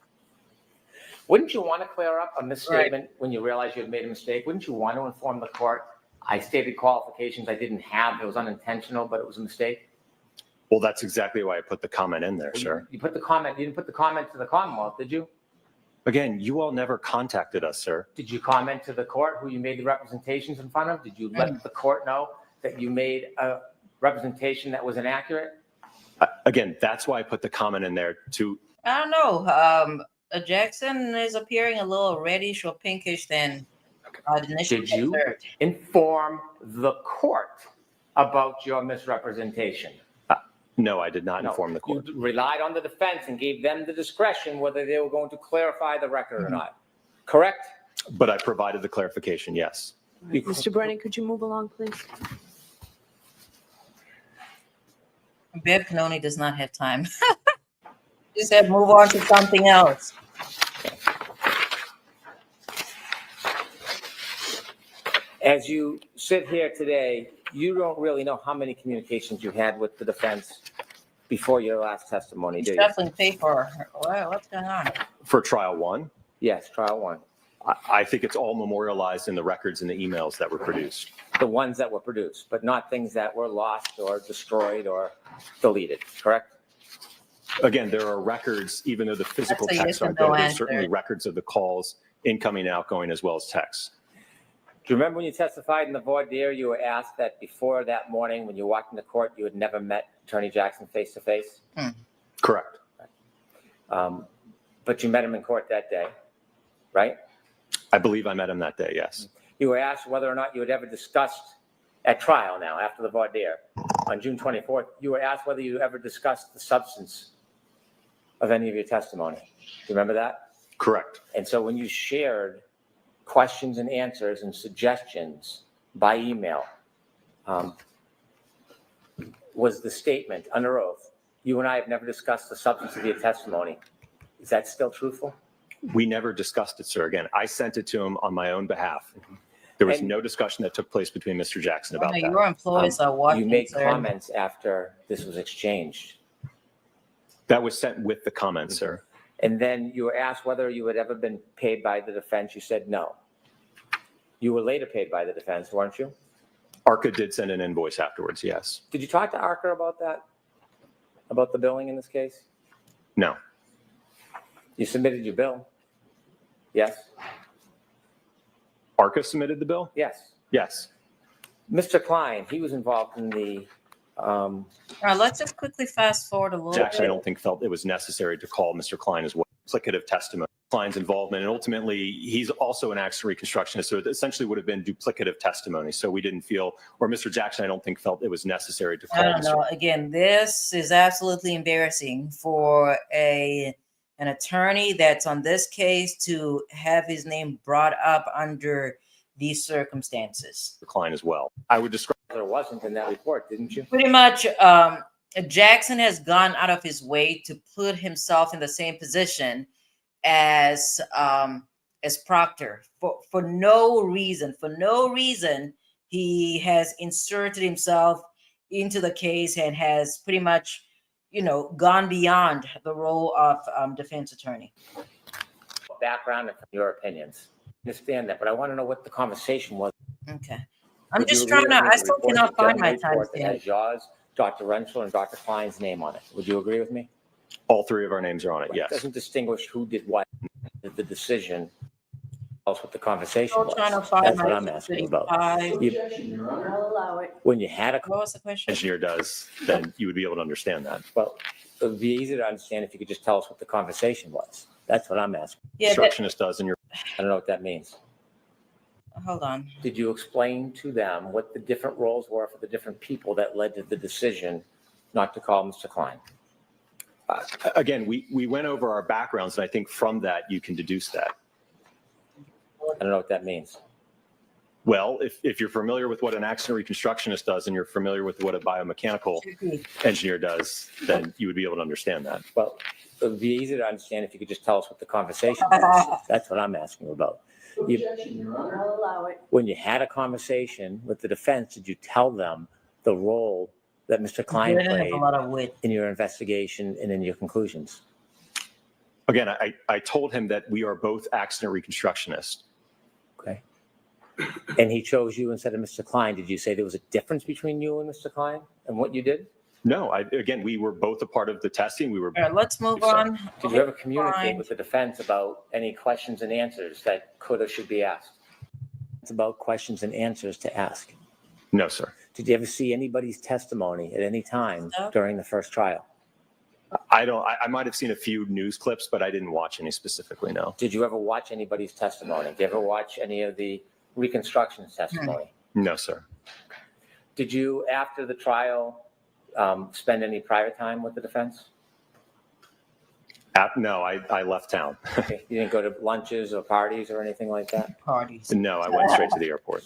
Wouldn't you want to clear up a misstatement when you realize you had made a mistake? Wouldn't you want to inform the court, I stated qualifications I didn't have, it was unintentional, but it was a mistake? Well, that's exactly why I put the comment in there, sir. You put the comment, you didn't put the comment to the Commonwealth, did you? Again, you all never contacted us, sir. Did you comment to the court who you made the representations in front of? Did you let the court know that you made a representation that was inaccurate? Again, that's why I put the comment in there to, I don't know. Jackson is appearing a little reddish or pinkish than initially Did you observed. inform the court about your misrepresentation? no, I did not No. inform the court. You relied on the defense and gave them the discretion whether they were going to clarify the record or not, correct? But I provided the clarification, yes. Mr. Brennan, could you move along, please? Bev Canoni does not have time. She said move on to something else. As you sit here today, you don't really know how many communications you had with the defense before your last testimony, do you? Shuffling paper. What's going on? For trial one, Yes, trial one. I think it's all memorialized in the records and the emails that were produced. The ones that were produced, but not things that were lost or destroyed or deleted, correct? Again, there are records, even though the physical That's a texts yes or aren't no there, there's answer. certainly records of the calls incoming and outgoing as well as texts. Do you remember when you testified in the voir dire, you were asked that before that morning, when you walked into court, you had never met Attorney Jackson face to face? Correct. But you met him in court that day, right? I believe I met him that day, yes. You were asked whether or not you had ever discussed at trial now, after the voir dire, on June 24th, you were asked whether you ever discussed the substance of any of your testimony. Do you remember that? Correct. And so when you shared questions and answers and suggestions by email, was the statement under oath, you and I have never discussed the substance of your testimony. Is that still truthful? We never discussed it, sir. Again, I sent it to him on my own behalf. There was And- no discussion that took place between Mr. Jackson about that. Your employees are You watching, made sir. comments after this was exchanged. That was sent with the comments, sir. And then you were asked whether you had ever been paid by the defense. You said no. You were later paid by the defense, weren't you? ARCA did send an invoice afterwards, yes. Did you talk to ARCA about that? About the billing in this case? No. You submitted your bill? Yes? ARCA submitted the bill? Yes. Yes. Mr. Klein, he was involved in the, All right, let's just quickly fast forward a little Jackson, I bit. don't think felt it was necessary to call Mr. Klein as well. Duplicative testimony, Klein's involvement, and ultimately he's also an accident reconstructionist, so it essentially would have been duplicative testimony. So we didn't feel, or Mr. Jackson, I don't think felt it was necessary to I call don't Mr. know. Again, this is absolutely embarrassing for an attorney that's on this case to have his name brought up under these circumstances. Klein as well. I would describe there wasn't in that report, didn't you? Pretty much, Jackson has gone out of his way to put himself in the same position as Proctor for no reason. For no reason, he has inserted himself into the case and has pretty much, gone beyond the role of defense attorney. Background and your opinions. Understand that, but I want to know what the conversation was. Okay. I'm Would you just agree trying to, with me I the still report cannot is a find my general report that timestamp. has yours, Dr. Rensel, and Dr. Klein's name on it. Would you agree with me? all three of our names are on it, It yes. doesn't distinguish who did what. The decision tells what the conversation Still was. trying to find That's my what I'm asking about. 35. You- I'll allow it. When you had a, What was the question? Engineer does, then you would be able to understand that. well, it would be easy to understand if you could just tell us what the conversation was. That's what I'm asking. Yeah, Constructionist does, and you're I don't know what that means. hold on. Did you explain to them what the different roles were for the different people that led to the decision not to call Mr. Klein? again, we went over our backgrounds, and I think from that you can deduce that. I don't know what that means. Well, if you're familiar with what an accident reconstructionist does and you're familiar with what a biomechanical engineer does, then you would be able to understand that. Well, it would be easy to understand if you could just tell us what the conversation was. That's what I'm asking about. I'll allow it. When you had a conversation with the defense, did you tell them the role that Mr. Klein Didn't have played a lot of wit. in your investigation and in your conclusions? Again, I told him that we are both accident reconstructionists. Okay. And he chose you instead of Mr. Klein. Did you say there was a difference between you and Mr. Klein and what you did? No, again, we were both a part of the testing. We were. All right, let's move So, on. Did you ever communicate Fine. with the defense about any questions and answers that could or should be asked? It's about questions and answers to ask. No, sir. Did you ever see anybody's testimony at any time No. during the first trial? I might have seen a few news clips, but I didn't watch any specifically, no. Did you ever watch anybody's testimony? Did you ever watch any of the reconstruction testimony? No, sir. Did you, after the trial, spend any private time with the defense? No, I left town. Okay. You didn't go to lunches or parties or anything like that? Parties. No, I went straight to the airport.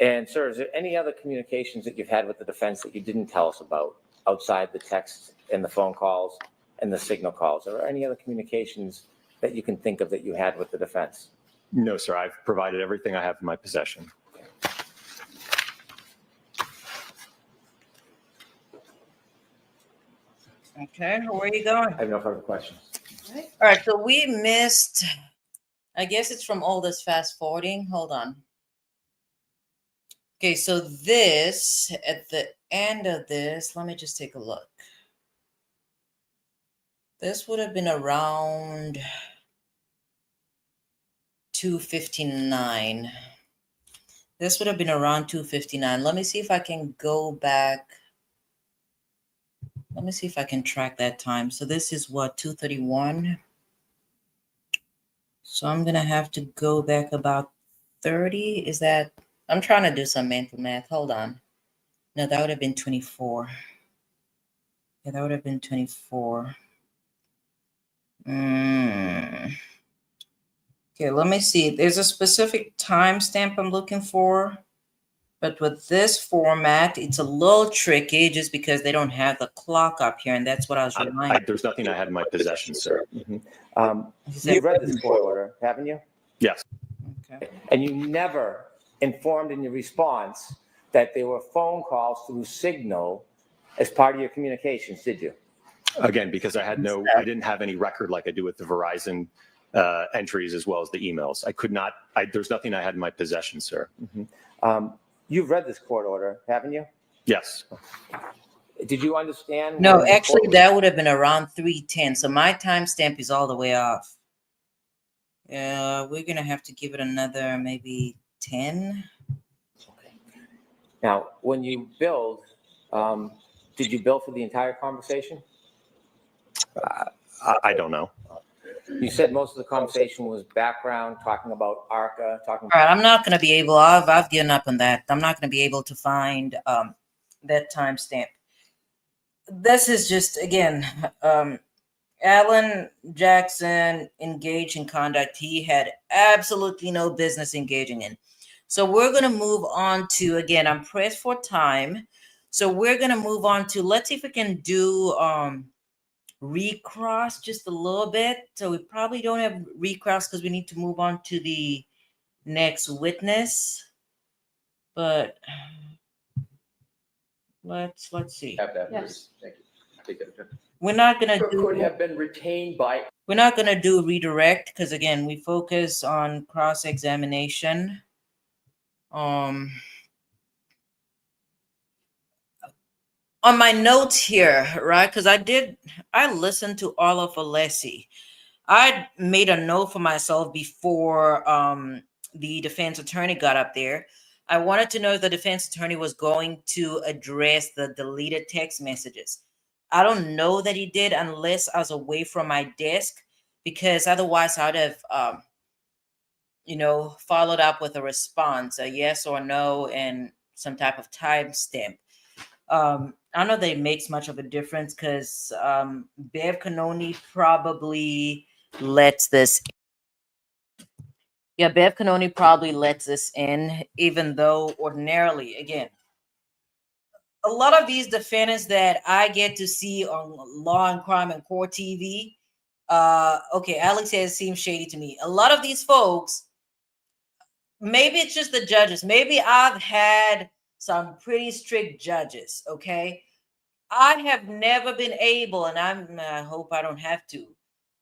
And sir, is there any other communications that you've had with the defense that you didn't tell us about outside the text and the phone calls and the signal calls? Are there any other communications that you can think of that you had with the defense? No, sir. I've provided everything I have in my possession. Okay, where are you going? I have no further questions. All right, so we missed, I guess it's from all this fast forwarding. Hold on. Okay, so this, at the end of this, let me just take a look. This would have been around 2:59. This would have been around 2:59. Let me see if I can go back. Let me see if I can track that time. So this is what, 2:31? So I'm going to have to go back about 30. Is that, I'm trying to do some mental math. Hold on. No, that would have been 24. Yeah, that would have been 24. Okay, let me see. There's a specific timestamp I'm looking for, But with this format, it's a little tricky just because they don't have the clock up here, and that's what I was reminded. There's nothing I had in my possession, sir. You've read this court order, haven't you? Yes. Okay. And you never informed in your response that there were phone calls through Signal as part of your communications, did you? Again, because I didn't have any record like I do with the Verizon entries as well as the emails. I could not, there's nothing I had in my possession, sir. You've read this court order, haven't you? Yes. Did you understand? No, when the actually, court- that would have been around 3:10. So my timestamp is all the way off. We're gonna have to give it another maybe 10. Now, when you billed, did you bill for the entire conversation? I don't know. You said most of the conversation was background, talking about ARCA, talking. All right, I'm not gonna be able. I've given up on that. I'm not gonna be able to find that timestamp. This is just again, Alan Jackson engaged in conduct he had absolutely no business engaging in. So we're going to move on to, again, I'm pressed for time. So we're going to move on to, let's see if we can do recross just a little bit. So we probably don't have recross because we need to move on to the next witness. But let's see. Have that, Yes. please. Thank you. Take that. We're not going to Could do have been retained by. We're not going to do redirect because, again, we focus on cross-examination. On my notes here, right? Because I listened to all of Alessi. I made a note for myself before the defense attorney got up there. I wanted to know if the defense attorney was going to address the deleted text messages. I don't know that he did unless I was away from my desk, because otherwise I'd have, followed up with a response, a yes or no, and some type of timestamp. I don't know that it makes much of a difference because Bev Canoni probably lets this. Yeah, Bev Canoni probably lets this in, even though ordinarily, again, a lot of these defendants that I get to see on Law and Crime and Court TV, okay, Alex says it seems shady to me. A lot of these folks, maybe it's just the judges. Maybe I've had some pretty strict judges, okay? I have never been able, and I hope I don't have to.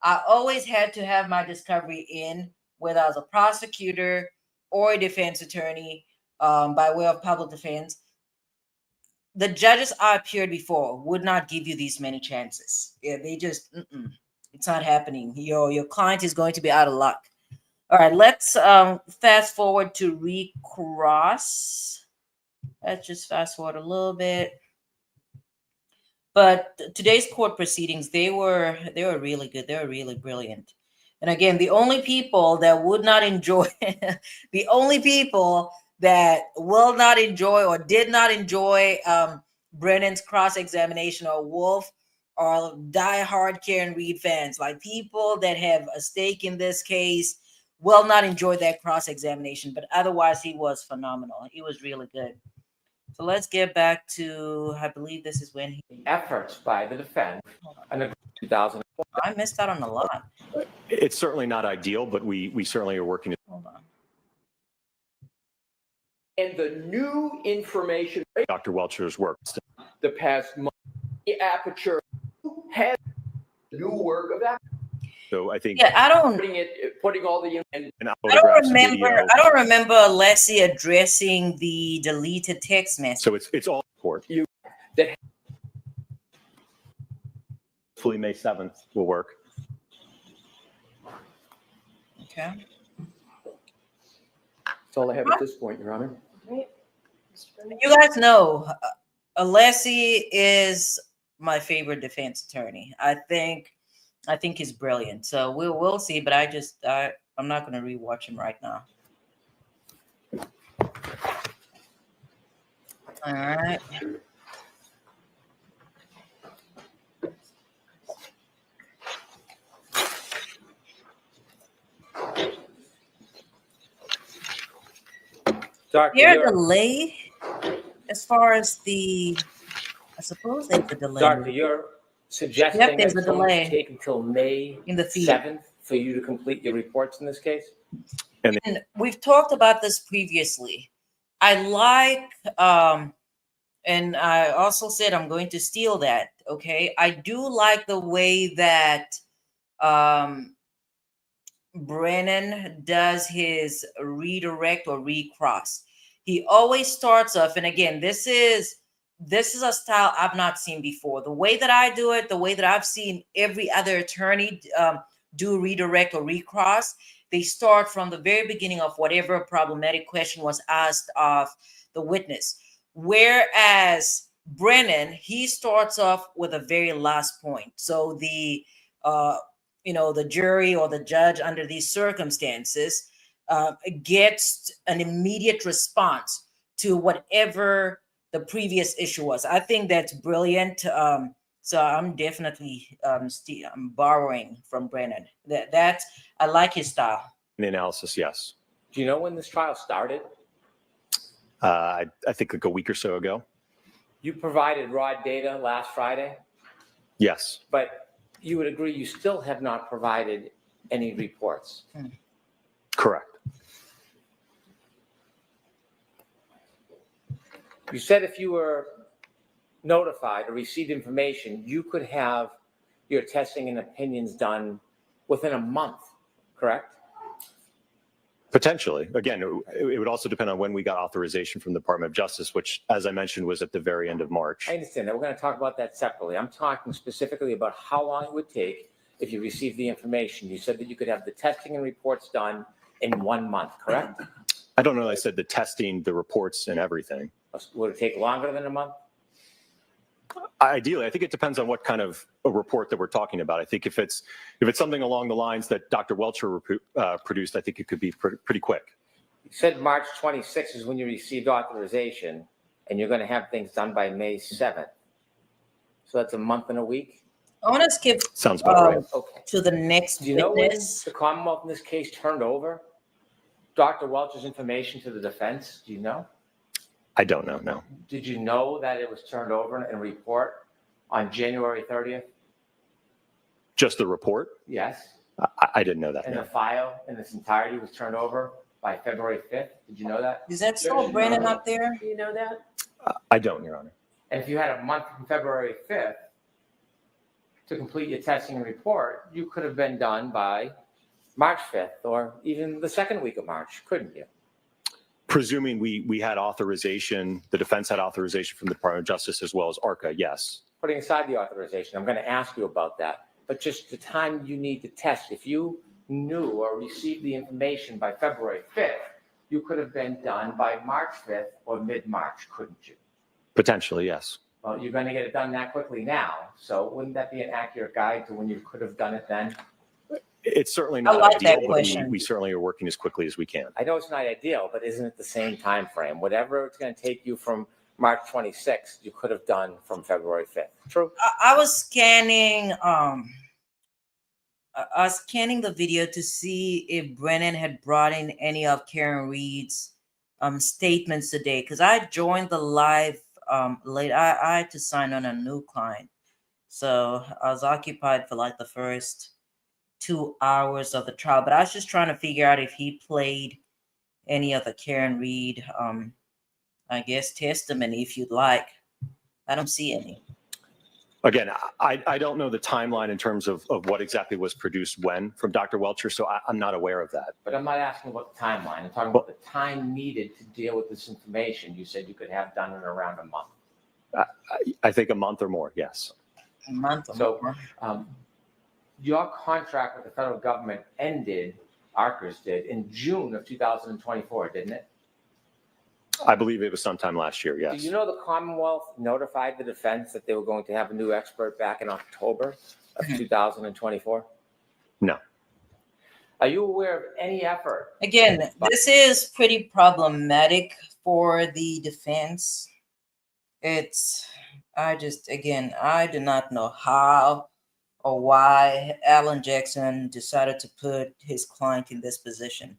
I always had to have my discovery in, whether I was a prosecutor or a defense attorney, by way of public defense. The judges I appeared before would not give you these many chances. Yeah, they just, it's not happening. Your client is going to be out of luck. All right, let's fast forward to recross. Let's just fast forward a little bit. But today's court proceedings, they were really good. They were really brilliant. And again, the only people that would not enjoy, the only people that will not enjoy or did not enjoy Brennan's cross-examination or Wolf are diehard Karen Reed fans. Like, people that have a stake in this case will not enjoy that cross-examination. But otherwise, he was phenomenal. He was really good. So let's get back to, I believe this is when he. Efforts by the defense in 2000. I missed out on a lot. It's certainly not ideal, but we certainly are working. Hold on. And the new information, Dr. Welcher's work. the past month, the aperture has new work of that. So I think Yeah, I don't Putting all the, and remember Leslie addressing the deleted text message. So it's all court. that Hopefully May 7th will work. Okay. That's all I have at this point, Your Honor. You guys know, Alessi is my favorite defense attorney. I think he's brilliant. So we'll see, but I'm not going to rewatch him right now. All right. Dr. Your You're- delay. as far as I suppose there's a delay. Doctor, you're suggesting there's that a it's going to delay take until May in the feed. 7th for you to complete your reports in this case? And we've talked about this previously. I like, and I also said I'm going to steal that. Okay, I do like the way that Brennan does his redirect or recross. He always starts off, and again, this is a style I've not seen before. The way that I do it, the way that I've seen every other attorney do redirect or recross, they start from the very beginning of whatever problematic question was asked of the witness. Whereas Brennan, he starts off with a very last point. So the the jury or the judge under these circumstances gets an immediate response to whatever the previous issue was. I think that's brilliant. So I'm definitely I'm borrowing from Brennan. That's I like his style. The analysis, yes. Do you know when this trial started? I think like a week or so ago. You provided raw data last Friday, Yes, but you would agree you still have not provided any reports. correct. You said if you were notified or received information, you could have your testing and opinions done within a month, correct? Potentially. Again, it would also depend on when we got authorization from the Department of Justice, which, as I mentioned, was at the very end of March. I understand that. We're going to talk about that separately. I'm talking specifically about how long it would take if you received the information. You said that you could have the testing and reports done in 1 month, correct? I don't know. I said the testing, the reports, and everything. Would it take longer than a month? Ideally, I think it depends on what kind of a report that we're talking about. I think if it's something along the lines that Dr. Welcher produced, I think it could be pretty quick. You said March 26th is when you received authorization, and you're going to have things done by May 7th. So that's a month and a week? I want to skip Sounds about right. Okay. to the next Do you know when witness. the Commonwealth in this case turned over Dr. Welcher's information to the defense? Do you know? I don't know, no. Did you know that it was turned over in a report on January 30th? Just the report? Yes. I didn't know that. And No. the file in its entirety was turned over by February 5th? Did you know that? Is that still Brennan up there? Do you know that? I don't, Your Honor. And if you had a month from February 5th to complete your testing and report, you could have been done by March 5th or even the second week of March, couldn't you? Presuming we had authorization, the defense had authorization from the Department of Justice as well as ARCA, yes. Putting aside the authorization, I'm going to ask you about that. But just the time you need to test, if you knew or received the information by February 5th, you could have been done by March 5th or mid-March, couldn't you? Potentially, yes. Well, you're going to get it done that quickly now. So wouldn't that be an accurate guide to when you could have done it then? It's certainly not like ideal, that but question. we certainly are working as quickly as we can. I know it's not ideal, but isn't it the same time frame? Whatever it's going to take you from March 26th, you could have done from February 5th. True? I was scanning the video to see if Brennan had brought in any of Karen Reed's statements today, because I joined the live late. I had to sign on a new client, so I was occupied for like the first 2 hours of the trial. But I was just trying to figure out if he played any of the Karen Reed, I guess, testimony, if you'd like. I don't see any. Again, I don't know the timeline in terms of what exactly was produced when from Dr. Welcher, so I'm not aware of that. But I'm not asking about the timeline. I'm talking about the time needed to deal with this information. You said you could have done in around a month. I think a month or more, yes. A month or So, more. your contract with the federal government ended, ARCA's did, in June of 2024, didn't it? I believe it was sometime last year, Do yes. you know the Commonwealth notified the defense that they were going to have a new expert back in October of 2024? No. Are you aware of any effort? Again, this is pretty problematic for the defense. I do not know how or why Alan Jackson decided to put his client in this position.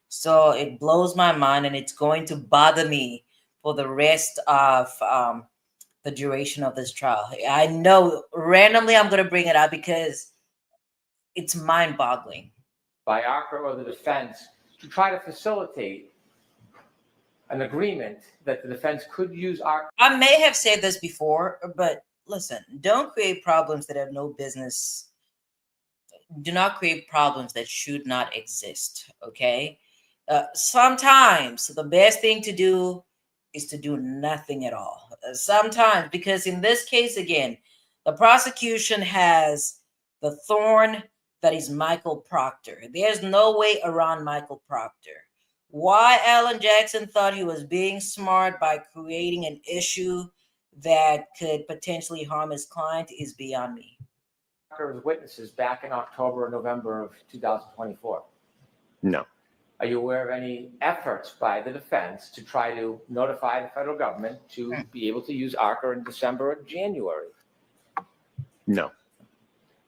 So it blows my mind, and it's going to bother me for the rest of the duration of this trial. I know randomly I'm going to bring it up because it's mind-boggling. By ARCA or the defense to try to facilitate an agreement that the defense could use ARCA? I may have said this before, but listen, don't create problems that have no business. Do not create problems that should not exist, okay? Sometimes the best thing to do is to do nothing at all. Sometimes, because in this case, again, the prosecution has the thorn that is Michael Proctor. There's no way around Michael Proctor. Why Alan Jackson thought he was being smart by creating an issue that could potentially harm his client is beyond me. As witnesses back in October or November of 2024? No. Are you aware of any efforts by the defense to try to notify the federal government to be able to use ARCA in December or January? No.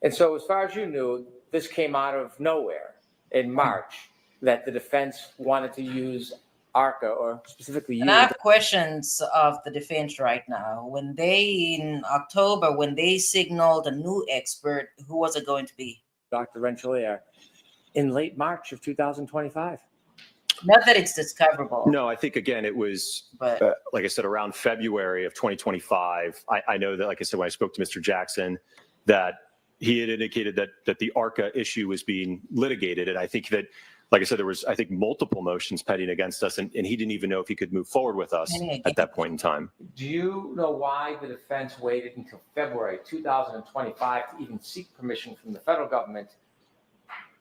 And so as far as you knew, this came out of nowhere in March, that the defense wanted to use ARCA, or specifically you. And I have questions of the defense right now. When they, in October, when they signaled a new expert, who was it going to be? Dr. Renchelier, in late March of 2025. Not that it's discoverable. No, I think, again, it was, But like I said, around February of 2025. I know that, like I said, when I spoke to Mr. Jackson, that he had indicated that the ARCA issue was being litigated. And I think that, like I said, there was, I think, multiple motions pending against us, and he didn't even know if he could move forward with us at that point in time. Do you know why the defense waited until February 2025 to even seek permission from the federal government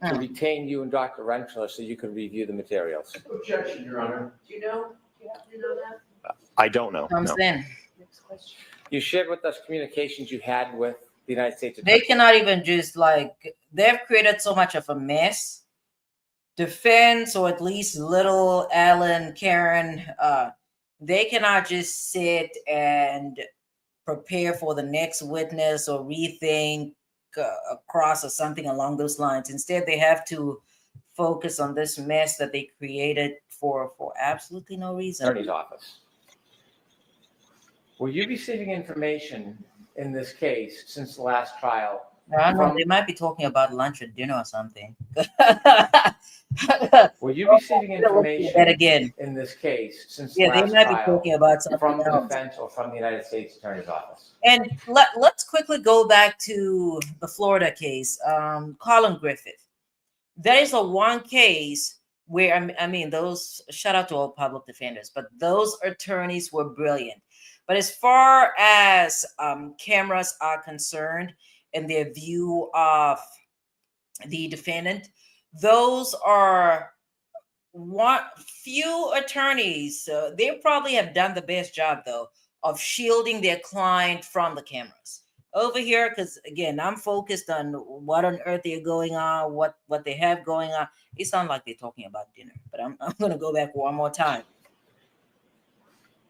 to retain you and Dr. Renchler so you could review the materials? Objection, Your Honor. Do you know? Do you happen to know that? I don't know. comes No. in. Next question. You shared with us communications you had with the United States They Attorney. cannot even just they've created so much of a mess. Defense, or at least little Alan, Karen, they cannot just sit and prepare for the next witness or rethink across or something along those lines. Instead, they have to focus on this mess that they created for absolutely no reason. Attorney's office. Were you receiving information in this case since the last trial? I don't know, they might be talking about lunch or dinner or something. Were you receiving That information again. in this case since the Yeah, they last might be trial talking about something from the else. defense or from the United States Attorney's office? And let's quickly go back to the Florida case, Colin Griffith. That is the one case where, I mean, those, shout out to all public defenders, but those attorneys were brilliant. But as far as cameras are concerned and their view of the defendant, those are one few attorneys. They probably have done the best job, though, of shielding their client from the cameras. Over here, because again, I'm focused on what on earth they're going on, what they have going on. It sounds like they're talking about dinner, but I'm going to go back one more time.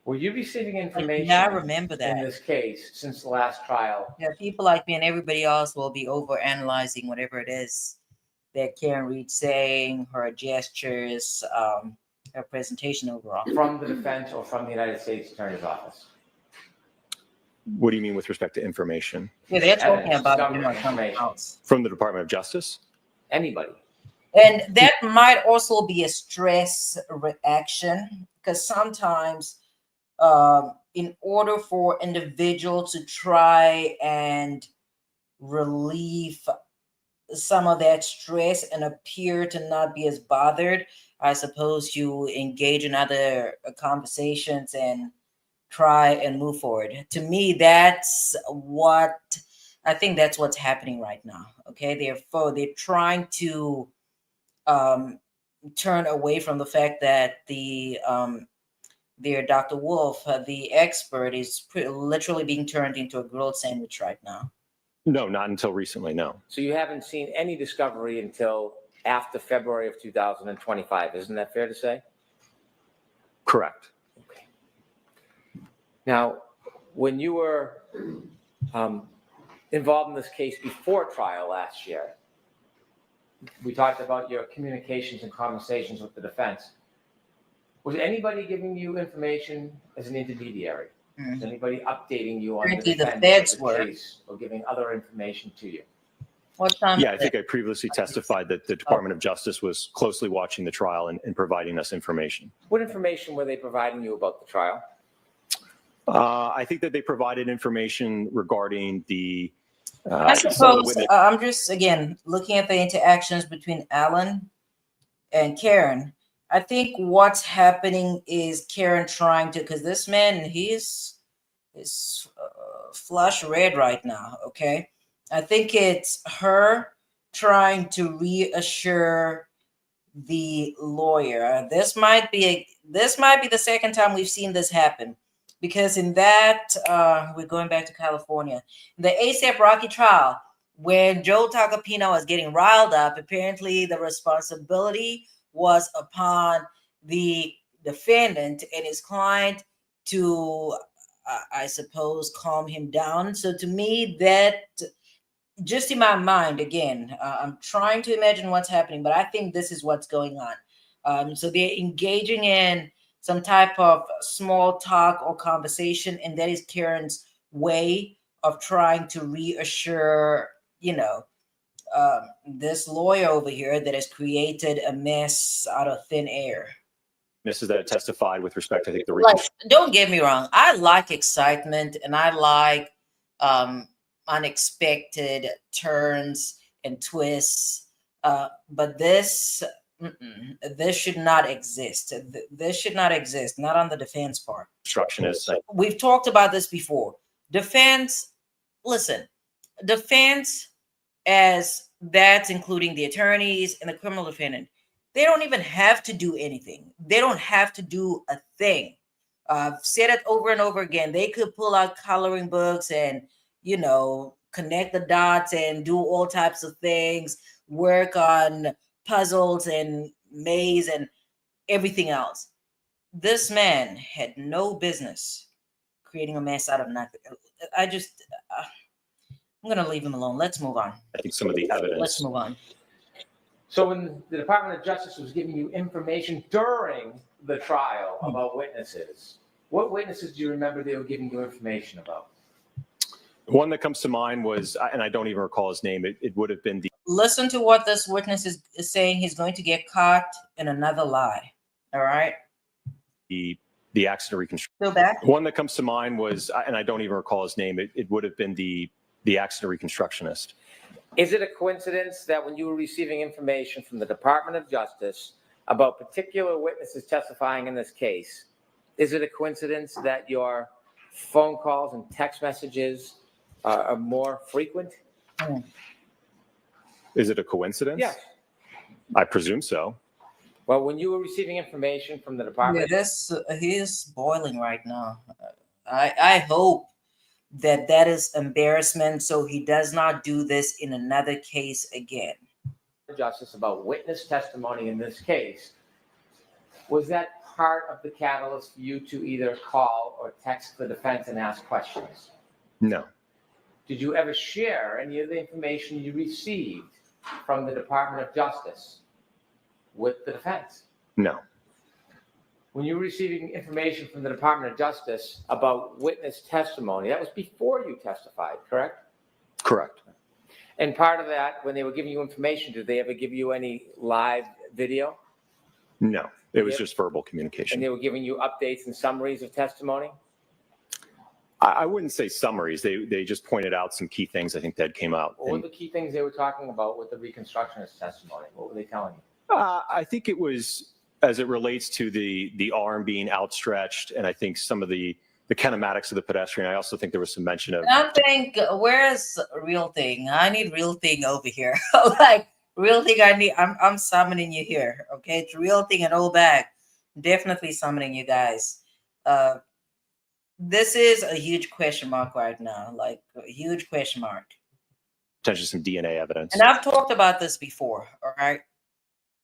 Were you receiving information Yeah, I remember that. in this case since the last trial? Yeah, people like me and everybody else will be over analyzing whatever it is that Karen Reed's saying, her gestures, her presentation overall. From the defense or from the United States Attorney's office? What do you mean with respect to information? Yeah, they're talking Evidence, about discovery, something information. else. From the Department of Justice? Anybody? And that might also be a stress reaction, because sometimes in order for individual to try and relieve some of that stress and appear to not be as bothered, I suppose you engage in other conversations and try and move forward. To me, that's what I think that's what's happening right now. Okay, they're trying to turn away from the fact that their Dr. Wolf, the expert, is literally being turned into a grilled sandwich right now. No, not until recently, no. So you haven't seen any discovery until after February of 2025. Isn't that fair to say? Correct. Okay. Now, when you were involved in this case before trial last year, we talked about your communications and conversations with the defense. Was anybody giving you information as an intermediary? Was anybody updating you on the Apparently the defense feds of the were. case or giving other information to you? What time? Yeah, I is think it? I previously testified that the Department of Justice was closely watching the trial and providing us information. What information were they providing you about the trial? I think that they provided information regarding the. I some of the suppose witness- I'm just again looking at the interactions between Alan and Karen. I think what's happening is Karen trying to, because this man, he's flush red right now. Okay, I think it's her trying to reassure the lawyer. This might be the second time we've seen this happen, because in that we're going back to California, the ASAP Rocky trial, when Joe Tacopina was getting riled up, apparently the responsibility was upon the defendant and his client to, I suppose, calm him down. So to me, that just in my mind, again, I'm trying to imagine what's happening, but I think this is what's going on. So they're engaging in some type of small talk or conversation, and that is Karen's way of trying to reassure, this lawyer over here that has created a mess out of thin air. witnesses that testified with respect to, I think, the Like, don't get me wrong, I like excitement and I like unexpected turns and twists, but this should not exist. This should not exist, not on the defense part. reconstructionist. We've talked about this before. Defense, listen, defense, as that's including the attorneys and the criminal defendant, they don't even have to do anything. They don't have to do a thing. I've said it over and over again. They could pull out coloring books and, connect the dots and do all types of things, work on puzzles and maze and everything else. This man had no business creating a mess out of nothing. I'm going to leave him alone. Let's move on. I think some of the evidence. Let's move on. So when the Department of Justice was giving you information during the trial about witnesses, what witnesses do you remember they were giving you information about? One that comes to mind was, and I don't even recall his name, it would have been the. Listen to what this witness is saying. He's going to get caught in another lie. All right. The accident reconstruction. Still back? One that comes to mind was, and I don't even recall his name, it would have been the accident reconstructionist. Is it a coincidence that when you were receiving information from the Department of Justice about particular witnesses testifying in this case, is it a coincidence that your phone calls and text messages are more frequent? Is it a coincidence? Yes. I presume so. Well, when you were receiving information from the Yeah, Department, he is boiling right now. I hope that is embarrassment, so he does not do this in another case again. Justice about witness testimony in this case, was that part of the catalyst for you to either call or text the defense and ask questions? No. Did you ever share any of the information you received from the Department of Justice with the defense? No. When you were receiving information from the Department of Justice about witness testimony, that was before you testified, correct? Correct. And part of that, when they were giving you information, did they ever give you any live video? No. It was Yep. just verbal And communication. they were giving you updates and summaries of testimony? I wouldn't say summaries. They just pointed out some key things I think that came out. What were And, the key things they were talking about with the reconstructionist testimony? What were they telling you? I think it was as it relates to the arm being outstretched, and I think some of the kinematics of the pedestrian. I also think there was some mention of. I think, where's Real Thing? I need Real Thing over here. Like, Real Thing, I'm summoning you here. Okay, it's Real Thing and Old Bag. Definitely summoning you guys. This is a huge question mark right now, like a huge question mark. Potentially some DNA evidence. And I've talked about this before, all right?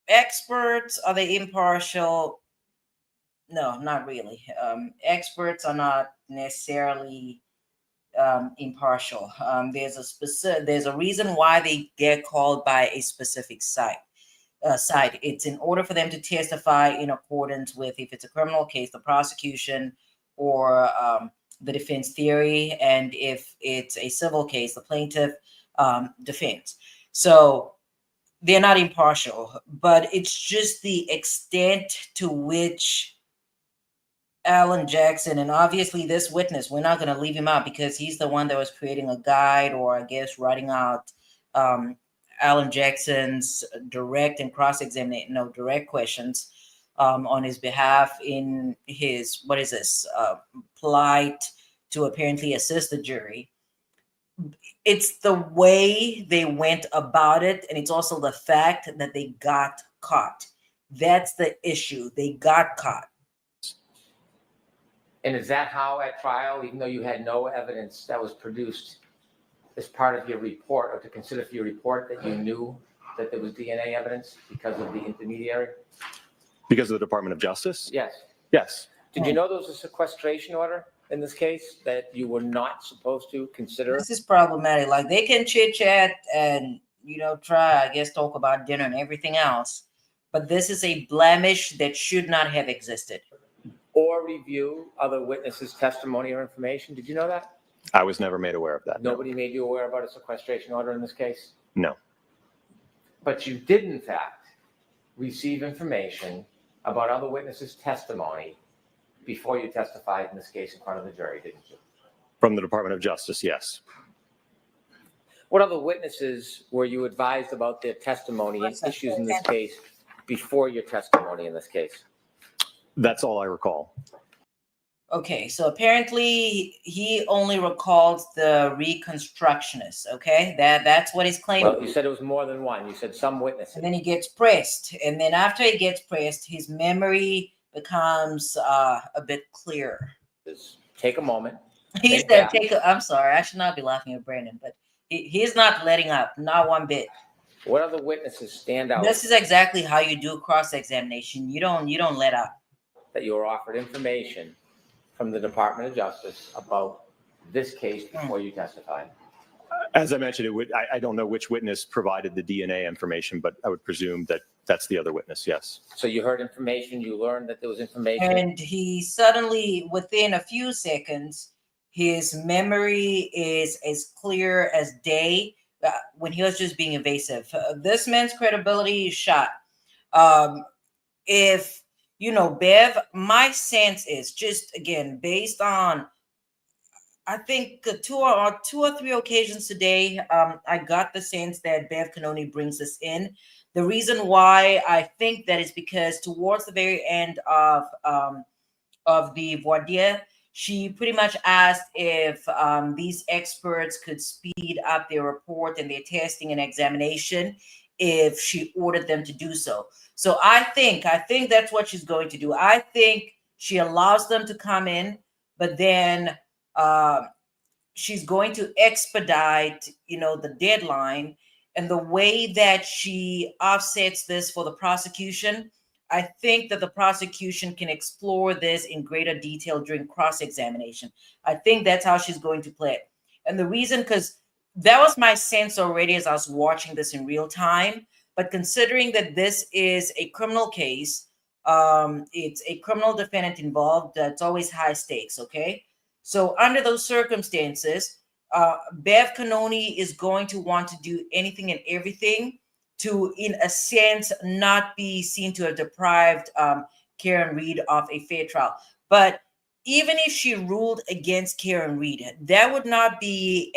Experts, are they impartial? No, not really. Experts are not necessarily impartial. There's a reason why they get called by a specific site. side. It's in order for them to testify in accordance with, if it's a criminal case, the prosecution or the defense theory, and if it's a civil case, the plaintiff defense. So they're not impartial, but it's just the extent to which Alan Jackson, and obviously this witness, we're not going to leave him out because he's the one that was creating a guide, or I guess writing out Alan Jackson's direct and cross-examination, direct questions on his behalf in his, what is this, plight to apparently assist the jury. It's the way they went about it, and it's also the fact that they got caught. That's the issue. They got caught. And is that how at trial, even though you had no evidence that was produced as part of your report, or to consider for your report, that you knew that there was DNA evidence because of the intermediary? Because of the Department of Justice? Yes. Yes. Did you know there was a sequestration order in this case that you were not supposed to consider? This is problematic. Like, they can chit chat and, try, I guess, talk about dinner and everything else. But this is a blemish that should not have existed. Or review other witnesses' testimony or information. Did you know that? I was never made aware of that. No. Nobody made you aware about a sequestration order in this case? No. But you did, in fact, receive information about other witnesses' testimony before you testified in this case in front of the jury, didn't you? From the Department of Justice, yes. What other witnesses were you advised about their testimony and issues in this case before your testimony in this case? That's all I recall. Okay, so apparently he only recalls the reconstructionist, okay? That's what he's claiming. Well, you said it was more than one. You said some witnesses. And then he gets pressed. And then after he gets pressed, his memory becomes a bit clearer. Take a moment. He said, I'm sorry, I should not be laughing at Brandon, but he's not letting up, not one bit. What other witnesses stand out? This is exactly how you do cross-examination. You don't let up. That you were offered information from the Department of Justice about this case before you testified. As I mentioned, I don't know which witness provided the DNA information, but I would presume that that's the other witness, yes. So you heard information, you learned that there was information. And he suddenly, within a few seconds, his memory is as clear as day when he was just being evasive. This man's credibility is shot. If Bev, my sense is just, again, based on, I think two or three occasions today, I got the sense that Bev Canoni brings us in. The reason why I think that is because towards the very end of the voir dire, she pretty much asked if these experts could speed up their report and their testing and examination if she ordered them to do so. So I think that's what she's going to do. I think she allows them to come in, but then she's going to expedite, the deadline. And the way that she offsets this for the prosecution, I think that the prosecution can explore this in greater detail during cross-examination. I think that's how she's going to play it. And the reason, because that was my sense already as I was watching this in real time. But considering that this is a criminal case, it's a criminal defendant involved, that's always high stakes, okay? So under those circumstances, Bev Canoni is going to want to do anything and everything to, in a sense, not be seen to have deprived Karen Reed of a fair trial. But even if she ruled against Karen Reed, that would not be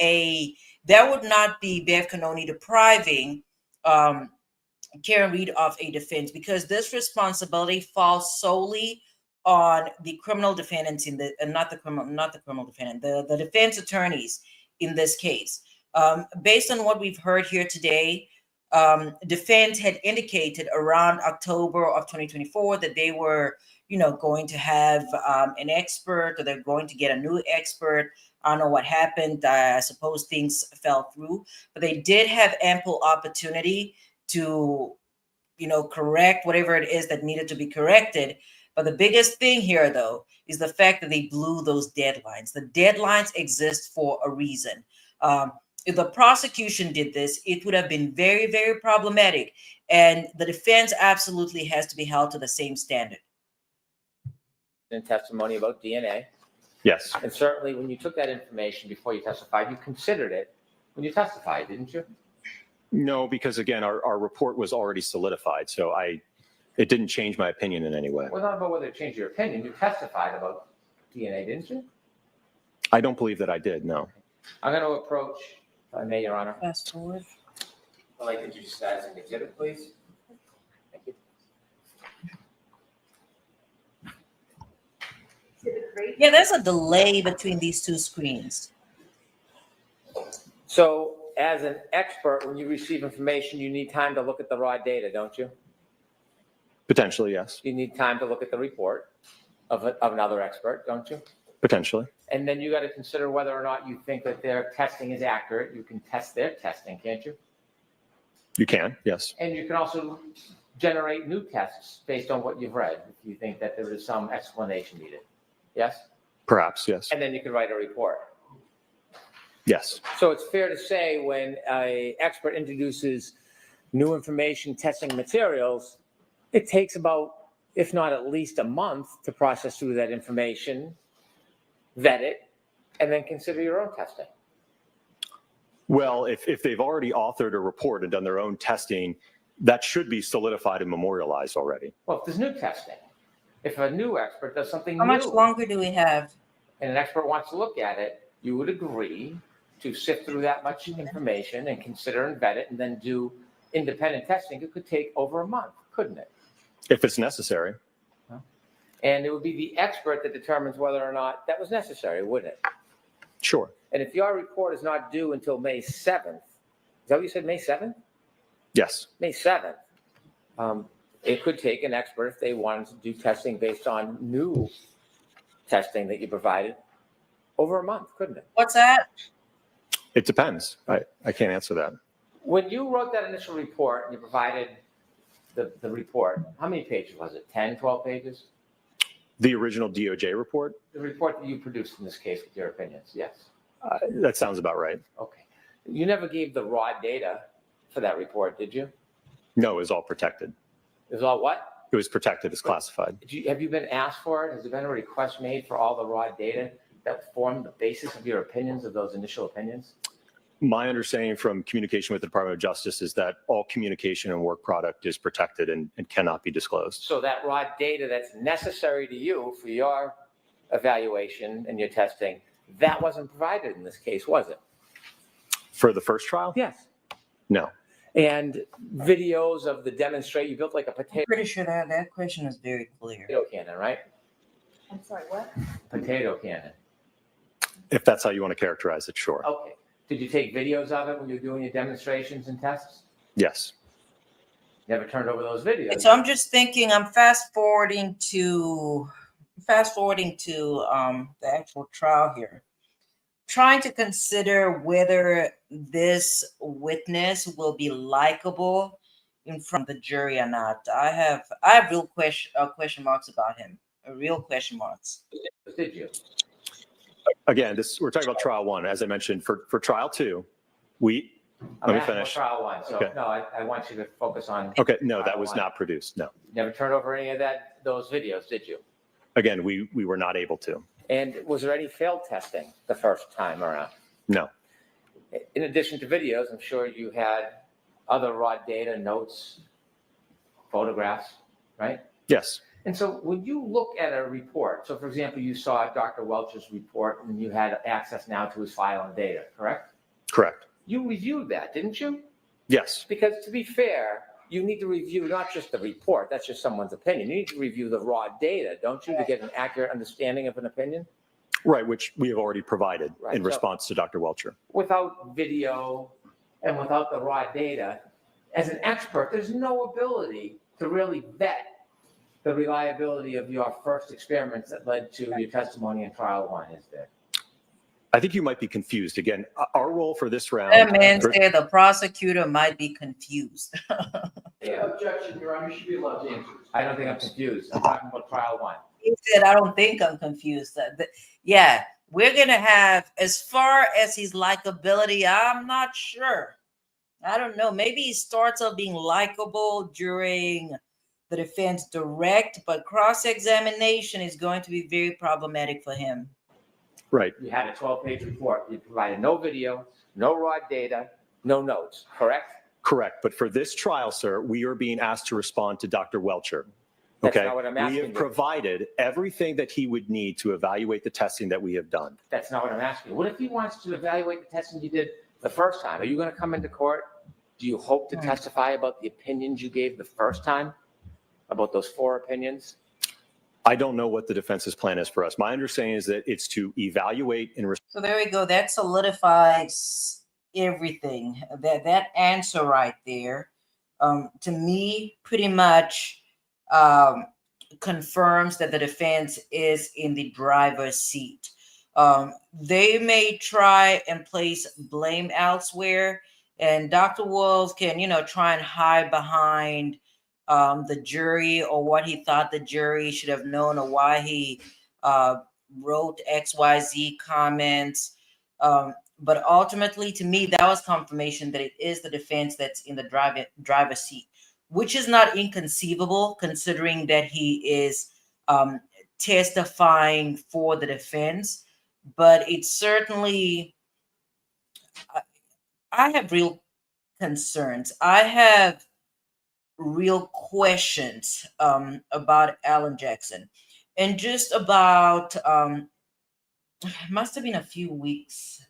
Bev Canoni depriving Karen Reed of a defense, because this responsibility falls solely on the criminal defendants not the criminal defendant, the defense attorneys in this case. Based on what we've heard here today, defense had indicated around October of 2024 that they were, going to have an expert, or they're going to get a new expert. I don't know what happened. I suppose things fell through, but they did have ample opportunity to, correct whatever it is that needed to be corrected. But the biggest thing here, though, is the fact that they blew those deadlines. The deadlines exist for a reason. if the prosecution did this, it would have been very, very problematic. And the defense absolutely has to be held to the same standard. In testimony about DNA. Yes, And certainly when you took that information before you testified, you considered it when you testified, didn't you? no, because again, our report was already solidified, so it didn't change my opinion in any way. Well, not about whether it changed your opinion. You testified about DNA, didn't you? I don't believe that I did, no. I'm going to approach, if I may, Your Honor. Fast forward. I'd like to introduce that as an exhibit, please. Thank you. Yeah, there's a delay between these two screens. So as an expert, when you receive information, you need time to look at the raw data, don't you? Potentially, yes. You need time to look at the report of another expert, don't you? Potentially. And then you got to consider whether or not you think that their testing is accurate. You can test their testing, can't you? You can, yes. And you can also generate new tests based on what you've read, if you think that there is some explanation needed. Yes? Perhaps, yes. And then you can write a report. Yes. So it's fair to say when an expert introduces new information, testing materials, it takes about, if not at least a month, to process through that information, vet it, and then consider your own testing. Well, if they've already authored a report and done their own testing, that should be solidified and memorialized already. Well, if there's new testing, if a new expert does something How new, much longer do we have? and an expert wants to look at it, you would agree to sift through that much information and consider and vet it and then do independent testing. It could take over a month, couldn't it? If it's necessary. And it would be the expert that determines whether or not that was necessary, wouldn't it? Sure. And if your report is not due until May 7th, is that what you said, May 7th? Yes. May 7th. It could take an expert, if they wanted to do testing based on new testing that you provided, over a month, couldn't it? What's that? It depends. I can't answer that. When you wrote that initial report and you provided the report, how many pages was it? 10, 12 pages? The original DOJ report? The report that you produced in this case with your opinions, yes. That sounds about right. Okay. You never gave the raw data for that report, did you? No, it was all protected. It was all what? It was protected as classified. Have you been asked for it? Has there been a request made for all the raw data that formed the basis of your opinions, of those initial opinions? My understanding from communication with the Department of Justice is that all communication and work product is protected and cannot be disclosed. So that raw data that's necessary to you for your evaluation and your testing, that wasn't provided in this case, was it? For the first trial? Yes. No. And videos of the demonstrate, you built like a I'm potato pretty sure that question is very clear. cannon, right? I'm sorry, what? Potato cannon. If that's how you want to characterize it, sure. Okay. Did you take videos of it when you're doing your demonstrations and tests? Yes. Never turned over those videos. So I'm just thinking, I'm fast forwarding to the actual trial here. Trying to consider whether this witness will be likable in front of the jury or not. I have real question marks about him. Real question marks. Did you? Again, we're talking about trial one. As I mentioned, for trial two, I'm let me asking finish. for trial one. So Okay. no, I want you to focus on. Okay, no, that trial was one. not produced. No. Never turned over any of those videos, did you? Again, we were not able to. And was there any failed testing the first time around? No. In addition to videos, I'm sure you had other raw data, notes, photographs, right? Yes. And so when you look at a report, so for example, you saw Dr. Welch's report and you had access now to his file and data, correct? Correct. You reviewed that, didn't you? Yes. Because to be fair, you need to review not just the report, that's just someone's opinion. You need to review the raw data, don't you, to get an accurate understanding of an opinion? Right, which we have already provided Right, in so- response to Dr. Welcher. Without video and without the raw data, as an expert, there's no ability to really vet the reliability of your first experiments that led to your testimony in trial one, is there? I think you might be confused. Again, our role for this round. That man said the prosecutor might be confused. Yeah. Objection, Your Honor, you should be allowed to answer. I don't think I'm confused. I'm talking about trial one. He said, I don't think I'm confused. Yeah, we're going to have, as far as his likability, I'm not sure. I don't know. Maybe he starts off being likable during the defense direct, but cross-examination is going to be very problematic for him. Right. You had a 12-page report. You provided no video, no raw data, no notes, correct? Correct. But for this trial, sir, we are being asked to respond to Dr. Welcher. That's Okay. not what I'm We asking have you. provided everything that he would need to evaluate the testing that we have done. That's not what I'm asking. What if he wants to evaluate the testing you did the first time? Are you going to come into court? Do you hope to testify about the opinions you gave the first time? About those 4 opinions? I don't know what the defense's plan is for us. My understanding is that it's to evaluate and So there we go. That solidifies everything. That answer right there, to me, pretty much confirms that the defense is in the driver's seat. They may try and place blame elsewhere, and Dr. Wolf can, try and hide behind the jury or what he thought the jury should have known or why he wrote XYZ comments. But ultimately, to me, that was confirmation that it is the defense that's in the driver's seat, which is not inconceivable considering that he is testifying for the defense. But it's certainly, I have real concerns. I have real questions about Alan Jackson. And just about, it must have been a few weeks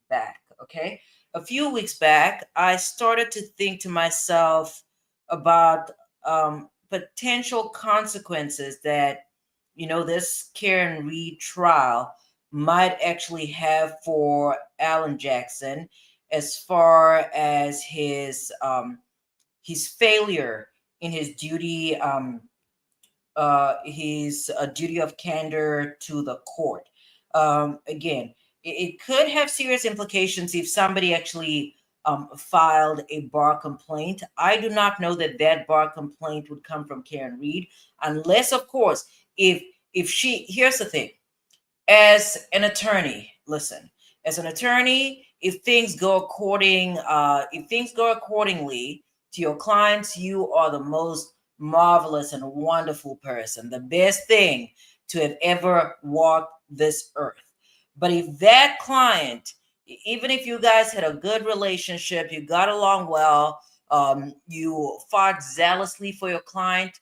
back, okay? A few weeks back, I started to think to myself about potential consequences that, this Karen Reed trial might actually have for Alan Jackson as far as his failure in his duty, his duty of candor to the court. Again, it could have serious implications if somebody actually filed a bar complaint. I do not know that that bar complaint would come from Karen Reed, unless, of course, if she. Here's the thing: as an attorney, listen. As an attorney, if things go accordingly to your clients, you are the most marvelous and wonderful person, the best thing to have ever walked this earth. But if that client, even if you guys had a good relationship, you got along well, you fought zealously for your client,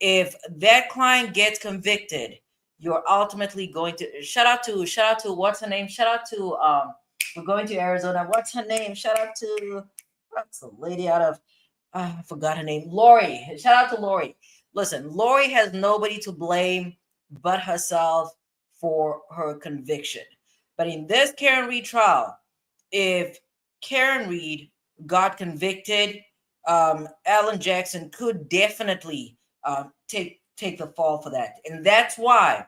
if that client gets convicted, you're ultimately going to shout out to what's her name? Shout out to we're going to Arizona. What's her name? Shout out to what's the lady out of I forgot her name. Lori. Shout out to Lori. Listen, Lori has nobody to blame but herself for her conviction. But in this Karen Reed trial, if Karen Reed got convicted, Alan Jackson could definitely take the fall for that, and that's why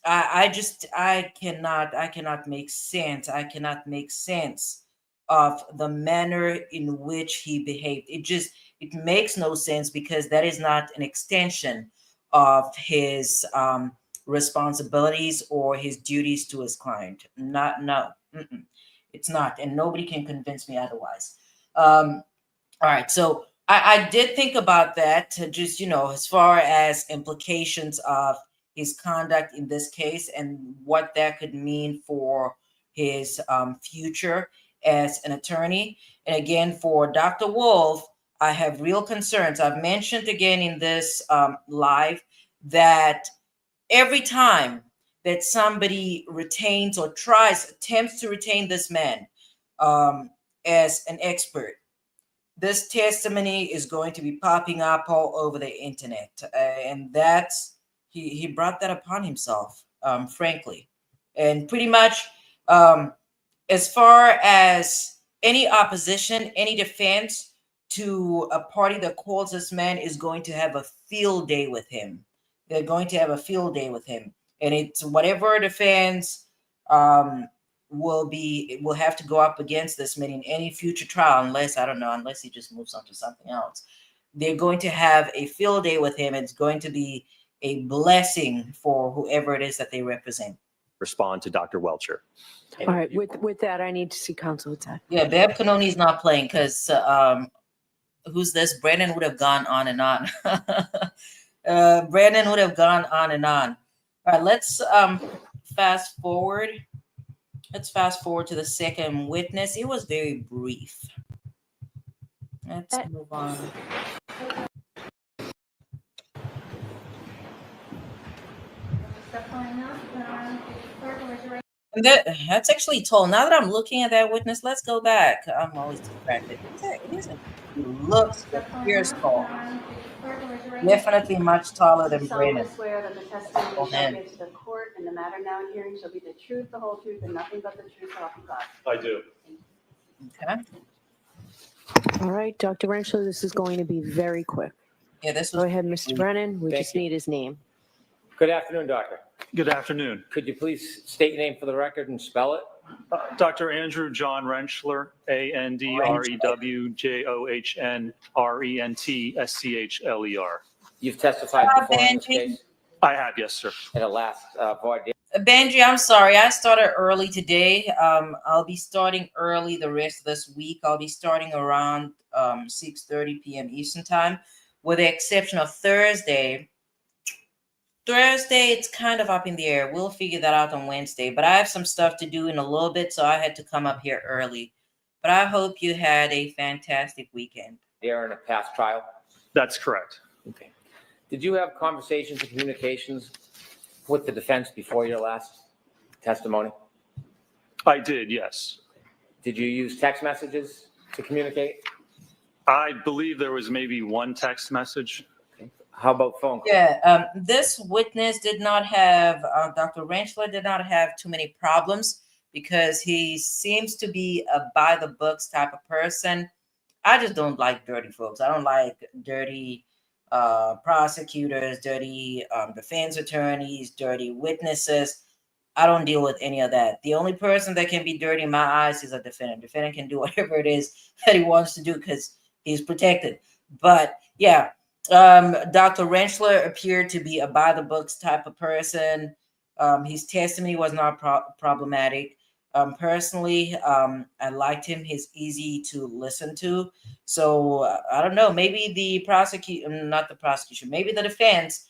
I cannot make sense. I cannot make sense of the manner in which he behaved. It makes no sense because that is not an extension of his responsibilities or his duties to his client. Not no, it's not, and nobody can convince me otherwise. All right, so I did think about that, just as far as implications of his conduct in this case and what that could mean for his future as an attorney. And again, for Dr. Wolf, I have real concerns. I've mentioned again in this live that every time that somebody retains or attempts to retain this man as an expert, this testimony is going to be popping up all over the internet, and that's he brought that upon himself, frankly, and pretty much as far as any opposition, any defense to a party that calls this man is going to have a field day with him. They're going to have a field day with him, and it's whatever defense will have to go up against this man in any future trial, unless he just moves on to something else. They're going to have a field day with him. It's going to be a blessing for whoever it is that they represent. respond to Dr. Welcher. All right, with that, I need to see counsel with that. Yeah, Bab Kanoni's not playing because who's this? Brandon would have gone on and on. Brandon would have gone on and on. All right, let's fast forward. Let's fast forward to the second witness. It was very brief. Let's move on. Step line now, clerk and raise your right. And that's actually tall. Now that I'm looking at that witness, let's go back. I'm always distracted. It isn't. He looks, appears tall. Clerk and raise your right. Definitely much taller than solemnly Brandon. swear that the testimony Oh, you shall man. give to the court and the matter now in hearing shall be the truth, the whole truth, and nothing but the truth, so help you God. I do. Okay. All right, Dr. Rentschler, this is going to be very quick. Yeah, this Go was. ahead, Mr. Brennan. We Thank just you. need his name. Good afternoon, doctor. Good afternoon. Could you please state your name for the record and spell it? Dr. Andrew John Rentschler, ANDREWJOHNRENTSCHLER. You've testified before in this Benji. case I have, yes, sir. at a last voir dire. Benji, I'm sorry. I started early today. I'll be starting early the rest of this week. I'll be starting around 6:30 p.m. Eastern time, with the exception of Thursday. Thursday, it's kind of up in the air. We'll figure that out on Wednesday. But I have some stuff to do in a little bit, so I had to come up here early. But I hope you had a fantastic weekend. There in a past trial. That's correct. Okay. Did you have conversations and communications with the defense before your last testimony? I did, yes. Did you use text messages to communicate? I believe there was maybe one text message. How about phone calls? Yeah, this witness did not have, Dr. Rentschler did not have too many problems because he seems to be a by the books type of person. I just don't like dirty folks. I don't like dirty prosecutors, dirty defense attorneys, dirty witnesses. I don't deal with any of that. The only person that can be dirty in my eyes is a defendant. Defendant can do whatever it is that he wants to do because he's protected. But yeah, Dr. Rentschler appeared to be a by the books type of person. His testimony was not problematic. Personally, I liked him. He's easy to listen to. So I don't know. Maybe the not the prosecution, maybe the defense,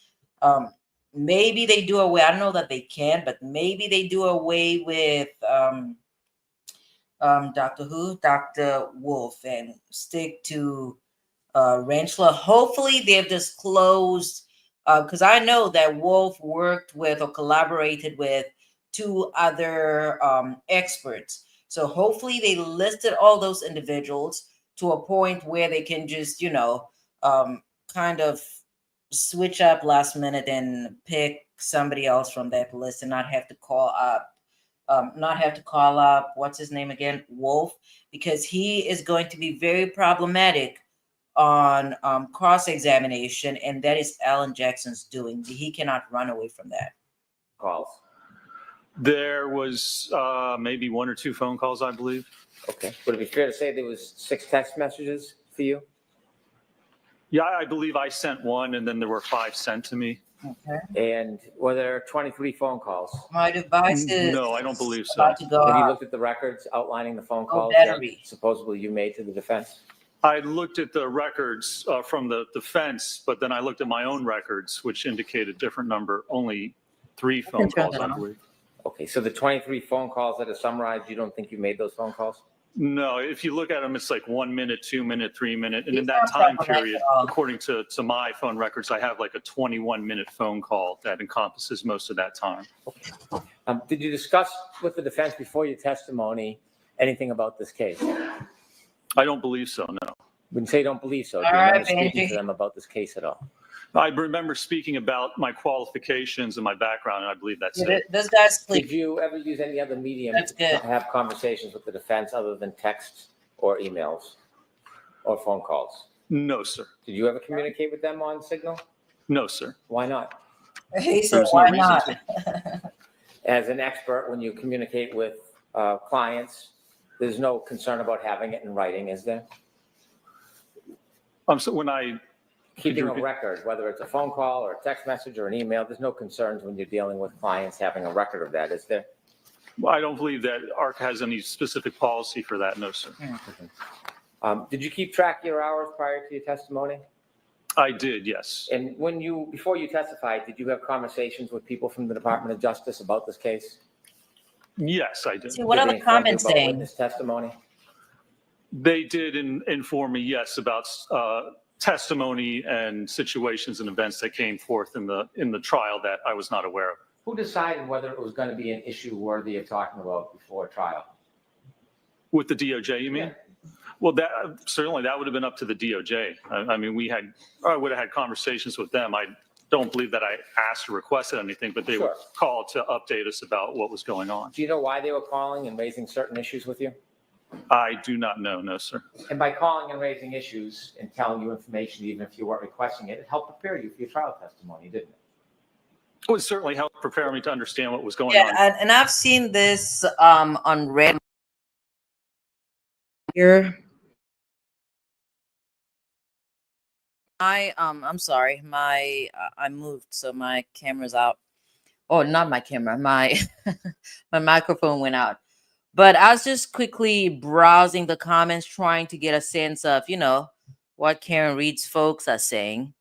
maybe they do away. I don't know that they can, but maybe they do away with Dr. Wolf, and stick to Rentschler. Hopefully they've disclosed, because I know that Wolf worked with or collaborated with 2 other experts. So hopefully they listed all those individuals to a point where they can just, kind of switch up last minute and pick somebody else from that list and not have to call up, what's his name again? Wolf, because he is going to be very problematic on cross-examination, and that is Alan Jackson's doing. He cannot run away from that. Calls. There was maybe 1 or 2 phone calls, I believe. Okay. Would it be fair to say there was 6 text messages for you? Yeah, I believe I sent 1, and then there were 5 sent to me. Okay. And were there 23 phone calls? My device is No, I don't believe so. about to go Have you out. looked at the records outlining the phone Oh, calls better that be. supposedly you made to the defense? I looked at the records from the defense, but then I looked at my own records, which indicate a different number, only 3 phone turn calls, that I on. believe. Okay, so the 23 phone calls that are summarized, you don't think you made those phone calls? No, if you look at them, it's like 1 minute, 2 minute, 3 minute. And in It's that not time problematic period, at all. according to my phone records, I have like a 21-minute phone call that encompasses most of that time. Did you discuss with the defense before your testimony anything about this case? I don't believe so, no. When you say you don't believe so, do you All right, remember speaking Benji. to them about this case at all? I remember speaking about my qualifications and my background, and I believe that's it. This guy's Did sleep. you ever use any other medium That's to good. have conversations with the defense other than texts or emails or phone calls? No, sir. Did you ever communicate with them on Signal? No, sir. Why not? He said, There's no why reason not? to. As an expert, when you communicate with clients, there's no concern about having it in writing, is there? So when I keeping a repeat? record, whether it's a phone call or a text message or an email, there's no concerns when you're dealing with clients having a record of that, is there? Well, I don't believe that ARC has any specific policy for that, no, sir. Did you keep track of your hours prior to your testimony? I did, yes. And before you testified, did you have conversations with people from the Department of Justice about this case? Yes, I did. See, what Did are they the inform you comments about saying? witness testimony? They did inform me, yes, about testimony and situations and events that came forth in the trial that I was not aware of. Who decided whether it was going to be an issue worthy of talking about before trial? With the DOJ, you mean? Yeah. Well, that certainly that would have been up to the DOJ. I mean, I would have had conversations with them. I don't believe that I asked or requested anything, but they Sure. were called to update us about what was going on. Do you know why they were calling and raising certain issues with you? I do not know, no, sir. And by calling and raising issues and telling you information, even if you weren't requesting it, it helped prepare you for your trial testimony, didn't it? It would certainly help prepare me to understand what was going Yeah, on. and I've seen this on Red here. I'm sorry, I moved, so my camera's out. Oh, not my camera, my my microphone went out. But I was just quickly browsing the comments, trying to get a sense of, what Karen Reed's folks are saying.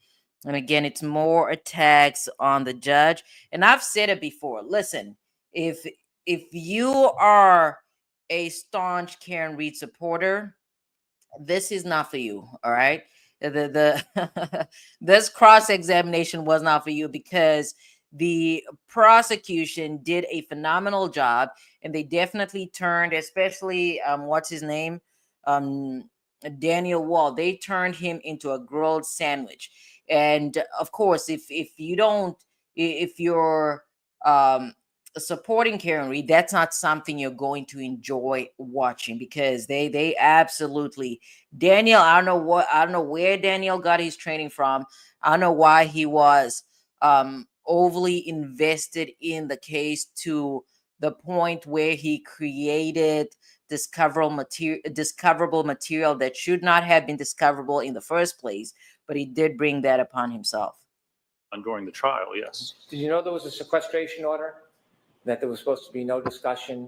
And again, it's more attacks on the judge. And I've said it before. Listen, if you are a staunch Karen Reed supporter, this is not for you. All right. The this cross-examination was not for you because the prosecution did a phenomenal job and they definitely turned, especially what's his name? Daniel Wall. They turned him into a grilled sandwich. And of course, if you don't, if you're supporting Karen Reed, that's not something you're going to enjoy watching because they absolutely Daniel. I don't know where Daniel got his training from. I don't know why he was overly invested in the case to the point where he created discoverable material that should not have been discoverable in the first place, but he did bring that upon himself. During the trial, yes. Did you know there was a sequestration order? That there was supposed to be no discussion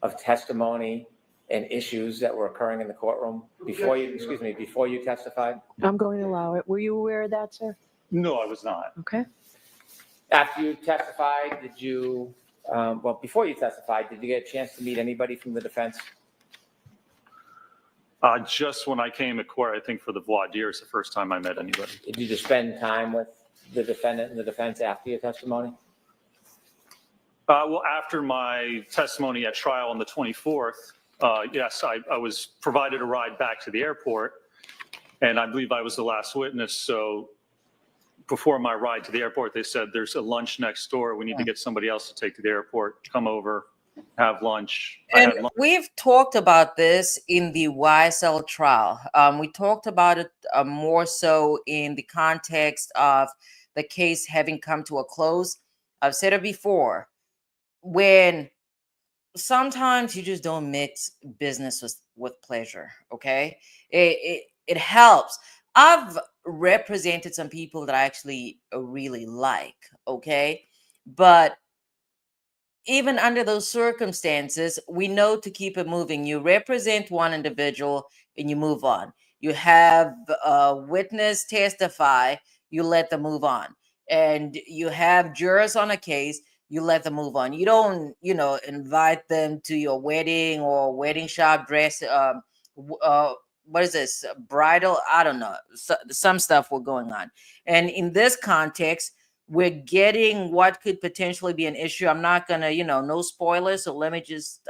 of testimony and issues that were occurring in the courtroom before you testified? I'm going to allow it. Were you aware of that, sir? No, I was not. Okay. After you testified, before you testified, did you get a chance to meet anybody from the defense? Just when I came to court, I think for the voir dire is the first time I met anybody. Did you just spend time with the defendant and the defense after your testimony? Well, after my testimony at trial on the 24th, yes, I was provided a ride back to the airport, and I believe I was the last witness. So before my ride to the airport, they said, there's a lunch next door. We need to get somebody else to take to the airport. Come over, have lunch. I And had lunch. we've talked about this in the YSL trial. We talked about it more so in the context of the case having come to a close. I've said it before. When sometimes you just don't mix business with pleasure, okay? It helps. I've represented some people that I actually really like, okay? But even under those circumstances, we know to keep it moving. You represent one individual and you move on. You have a witness testify, you let them move on. And you have jurors on a case, you let them move on. You don't, invite them to your wedding or wedding shop dress. What is this? Bridal? I don't know. Some stuff were going on. And in this context, we're getting what could potentially be an issue. I'm not going to, no spoilers. So let me just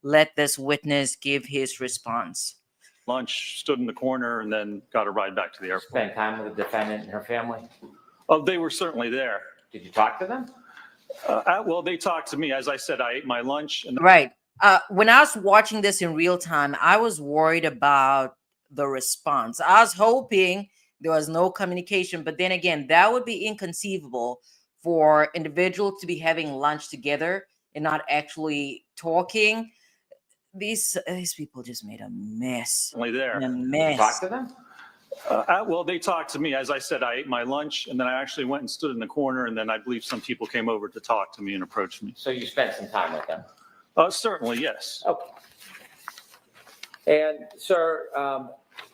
let this witness give his response. Lunch, stood in the corner, and then got a ride back to the airport. Spend time with the defendant and her family? Oh, they were certainly there. Did you talk to them? Well, they talked to me. As I said, I ate my lunch. And Right. When I was watching this in real time, I was worried about the response. I was hoping there was no communication, but then again, that would be inconceivable for individuals to be having lunch together and not actually talking. These people just made a mess. certainly there. A Did you mess. talk to them? Well, they talked to me. As I said, I ate my lunch and then I actually went and stood in the corner, and then I believe some people came over to talk to me and approach me. So you spent some time with them? Certainly, yes. Okay. And, sir,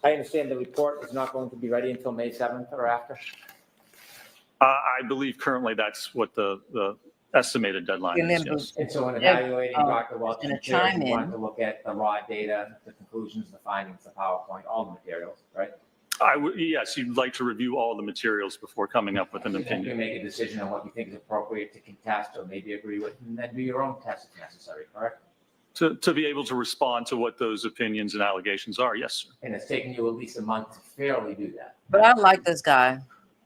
I understand the report is not going to be ready until May 7th or after? I believe currently that's what the estimated deadline is, Remember, yes. And so in Yeah, evaluating Dr. Welch's gonna materials, chime you want in. to look at the raw data, the conclusions, the findings, the PowerPoint, all the materials, right? Yes, you'd like to review all the materials before coming up with an And then you opinion. make a decision on what you think is appropriate to contest or maybe agree with, and then do your own test if necessary, correct? To be able to respond to what those opinions and allegations are, yes, sir. And it's taken you at least a month to fairly do that. but I like this guy.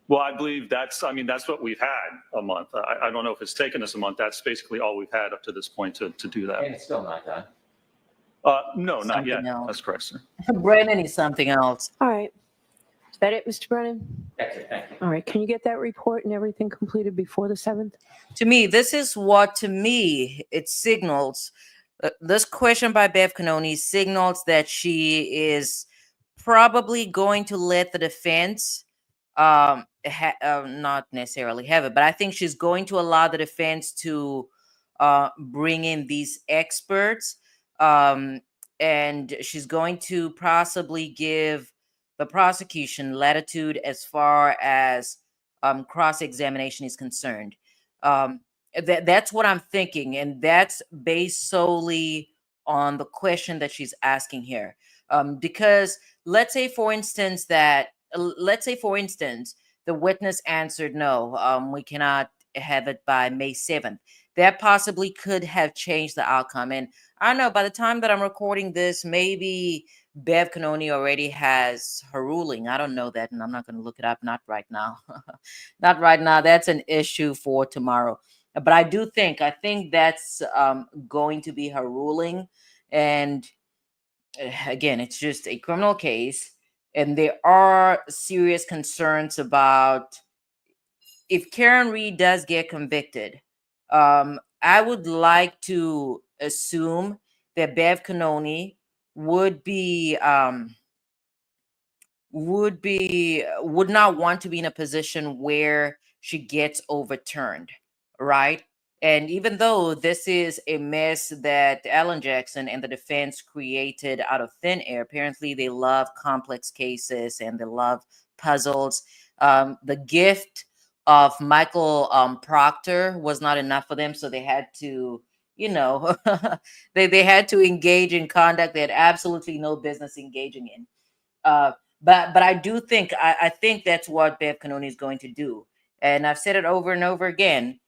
Well, I believe that's what we've had, a month. I don't know if it's taken us a month. That's basically all we've had up to this point to do that. And it's still not done. No, not yet. Something else. That's correct, sir. Brennan is something else. All right. Is that it, Mr. Brennan? That's it, thank you. All right. Can you get that report and everything completed before the 7th? To me, this is what, to me, it signals. This question by Bev Canoni signals that she is probably going to let the defense, not necessarily have it, but I think she's going to allow the defense to bring in these experts, and she's going to possibly give the prosecution latitude as far as cross-examination is concerned. That's what I'm thinking, and that's based solely on the question that she's asking here. Because let's say, for instance, the witness answered no, we cannot have it by May 7th. That possibly could have changed the outcome. And I don't know, by the time that I'm recording this, maybe Bev Canoni already has her ruling. I don't know that, and I'm not going to look it up. Not right now. Not right now. That's an issue for tomorrow. But I think that's going to be her ruling. And again, it's just a criminal case. And there are serious concerns about if Karen Reed does get convicted. I would like to assume that Bev Canoni would not want to be in a position where she gets overturned, right? And even though this is a mess that Alan Jackson and the defense created out of thin air, apparently they love complex cases and they love puzzles. The gift of Michael Proctor was not enough for them, so they had to, they had to engage in conduct they had absolutely no business engaging in. But I do think I think that's what Bev Canoni is going to do, and I've said it over and over again.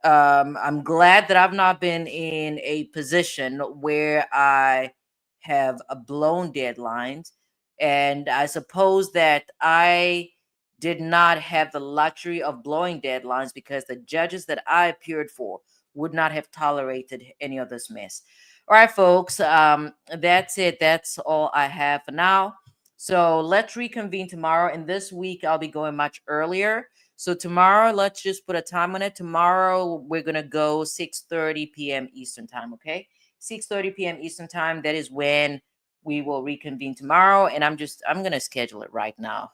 I'm glad that I've not been in a position where I have blown deadlines, and I suppose that I did not have the luxury of blowing deadlines because the judges that I appeared for would not have tolerated any of this mess. All right, folks, that's it. That's all I have for now. So let's reconvene tomorrow. And this week, I'll be going much earlier. So tomorrow, let's just put a time on it. Tomorrow, we're going to go 6:30 p.m. Eastern time, okay? 6:30 p.m. Eastern time. That is when we will reconvene tomorrow. And I'm going to schedule it right now.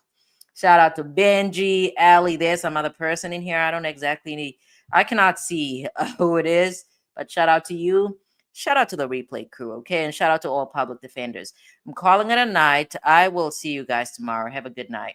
Shout out to Benji, Ali. There's some other person in here. I cannot see who it is, but shout out to you. Shout out to the replay crew, okay? And shout out to all public defenders. I'm calling it a night. I will see you guys tomorrow. Have a good night.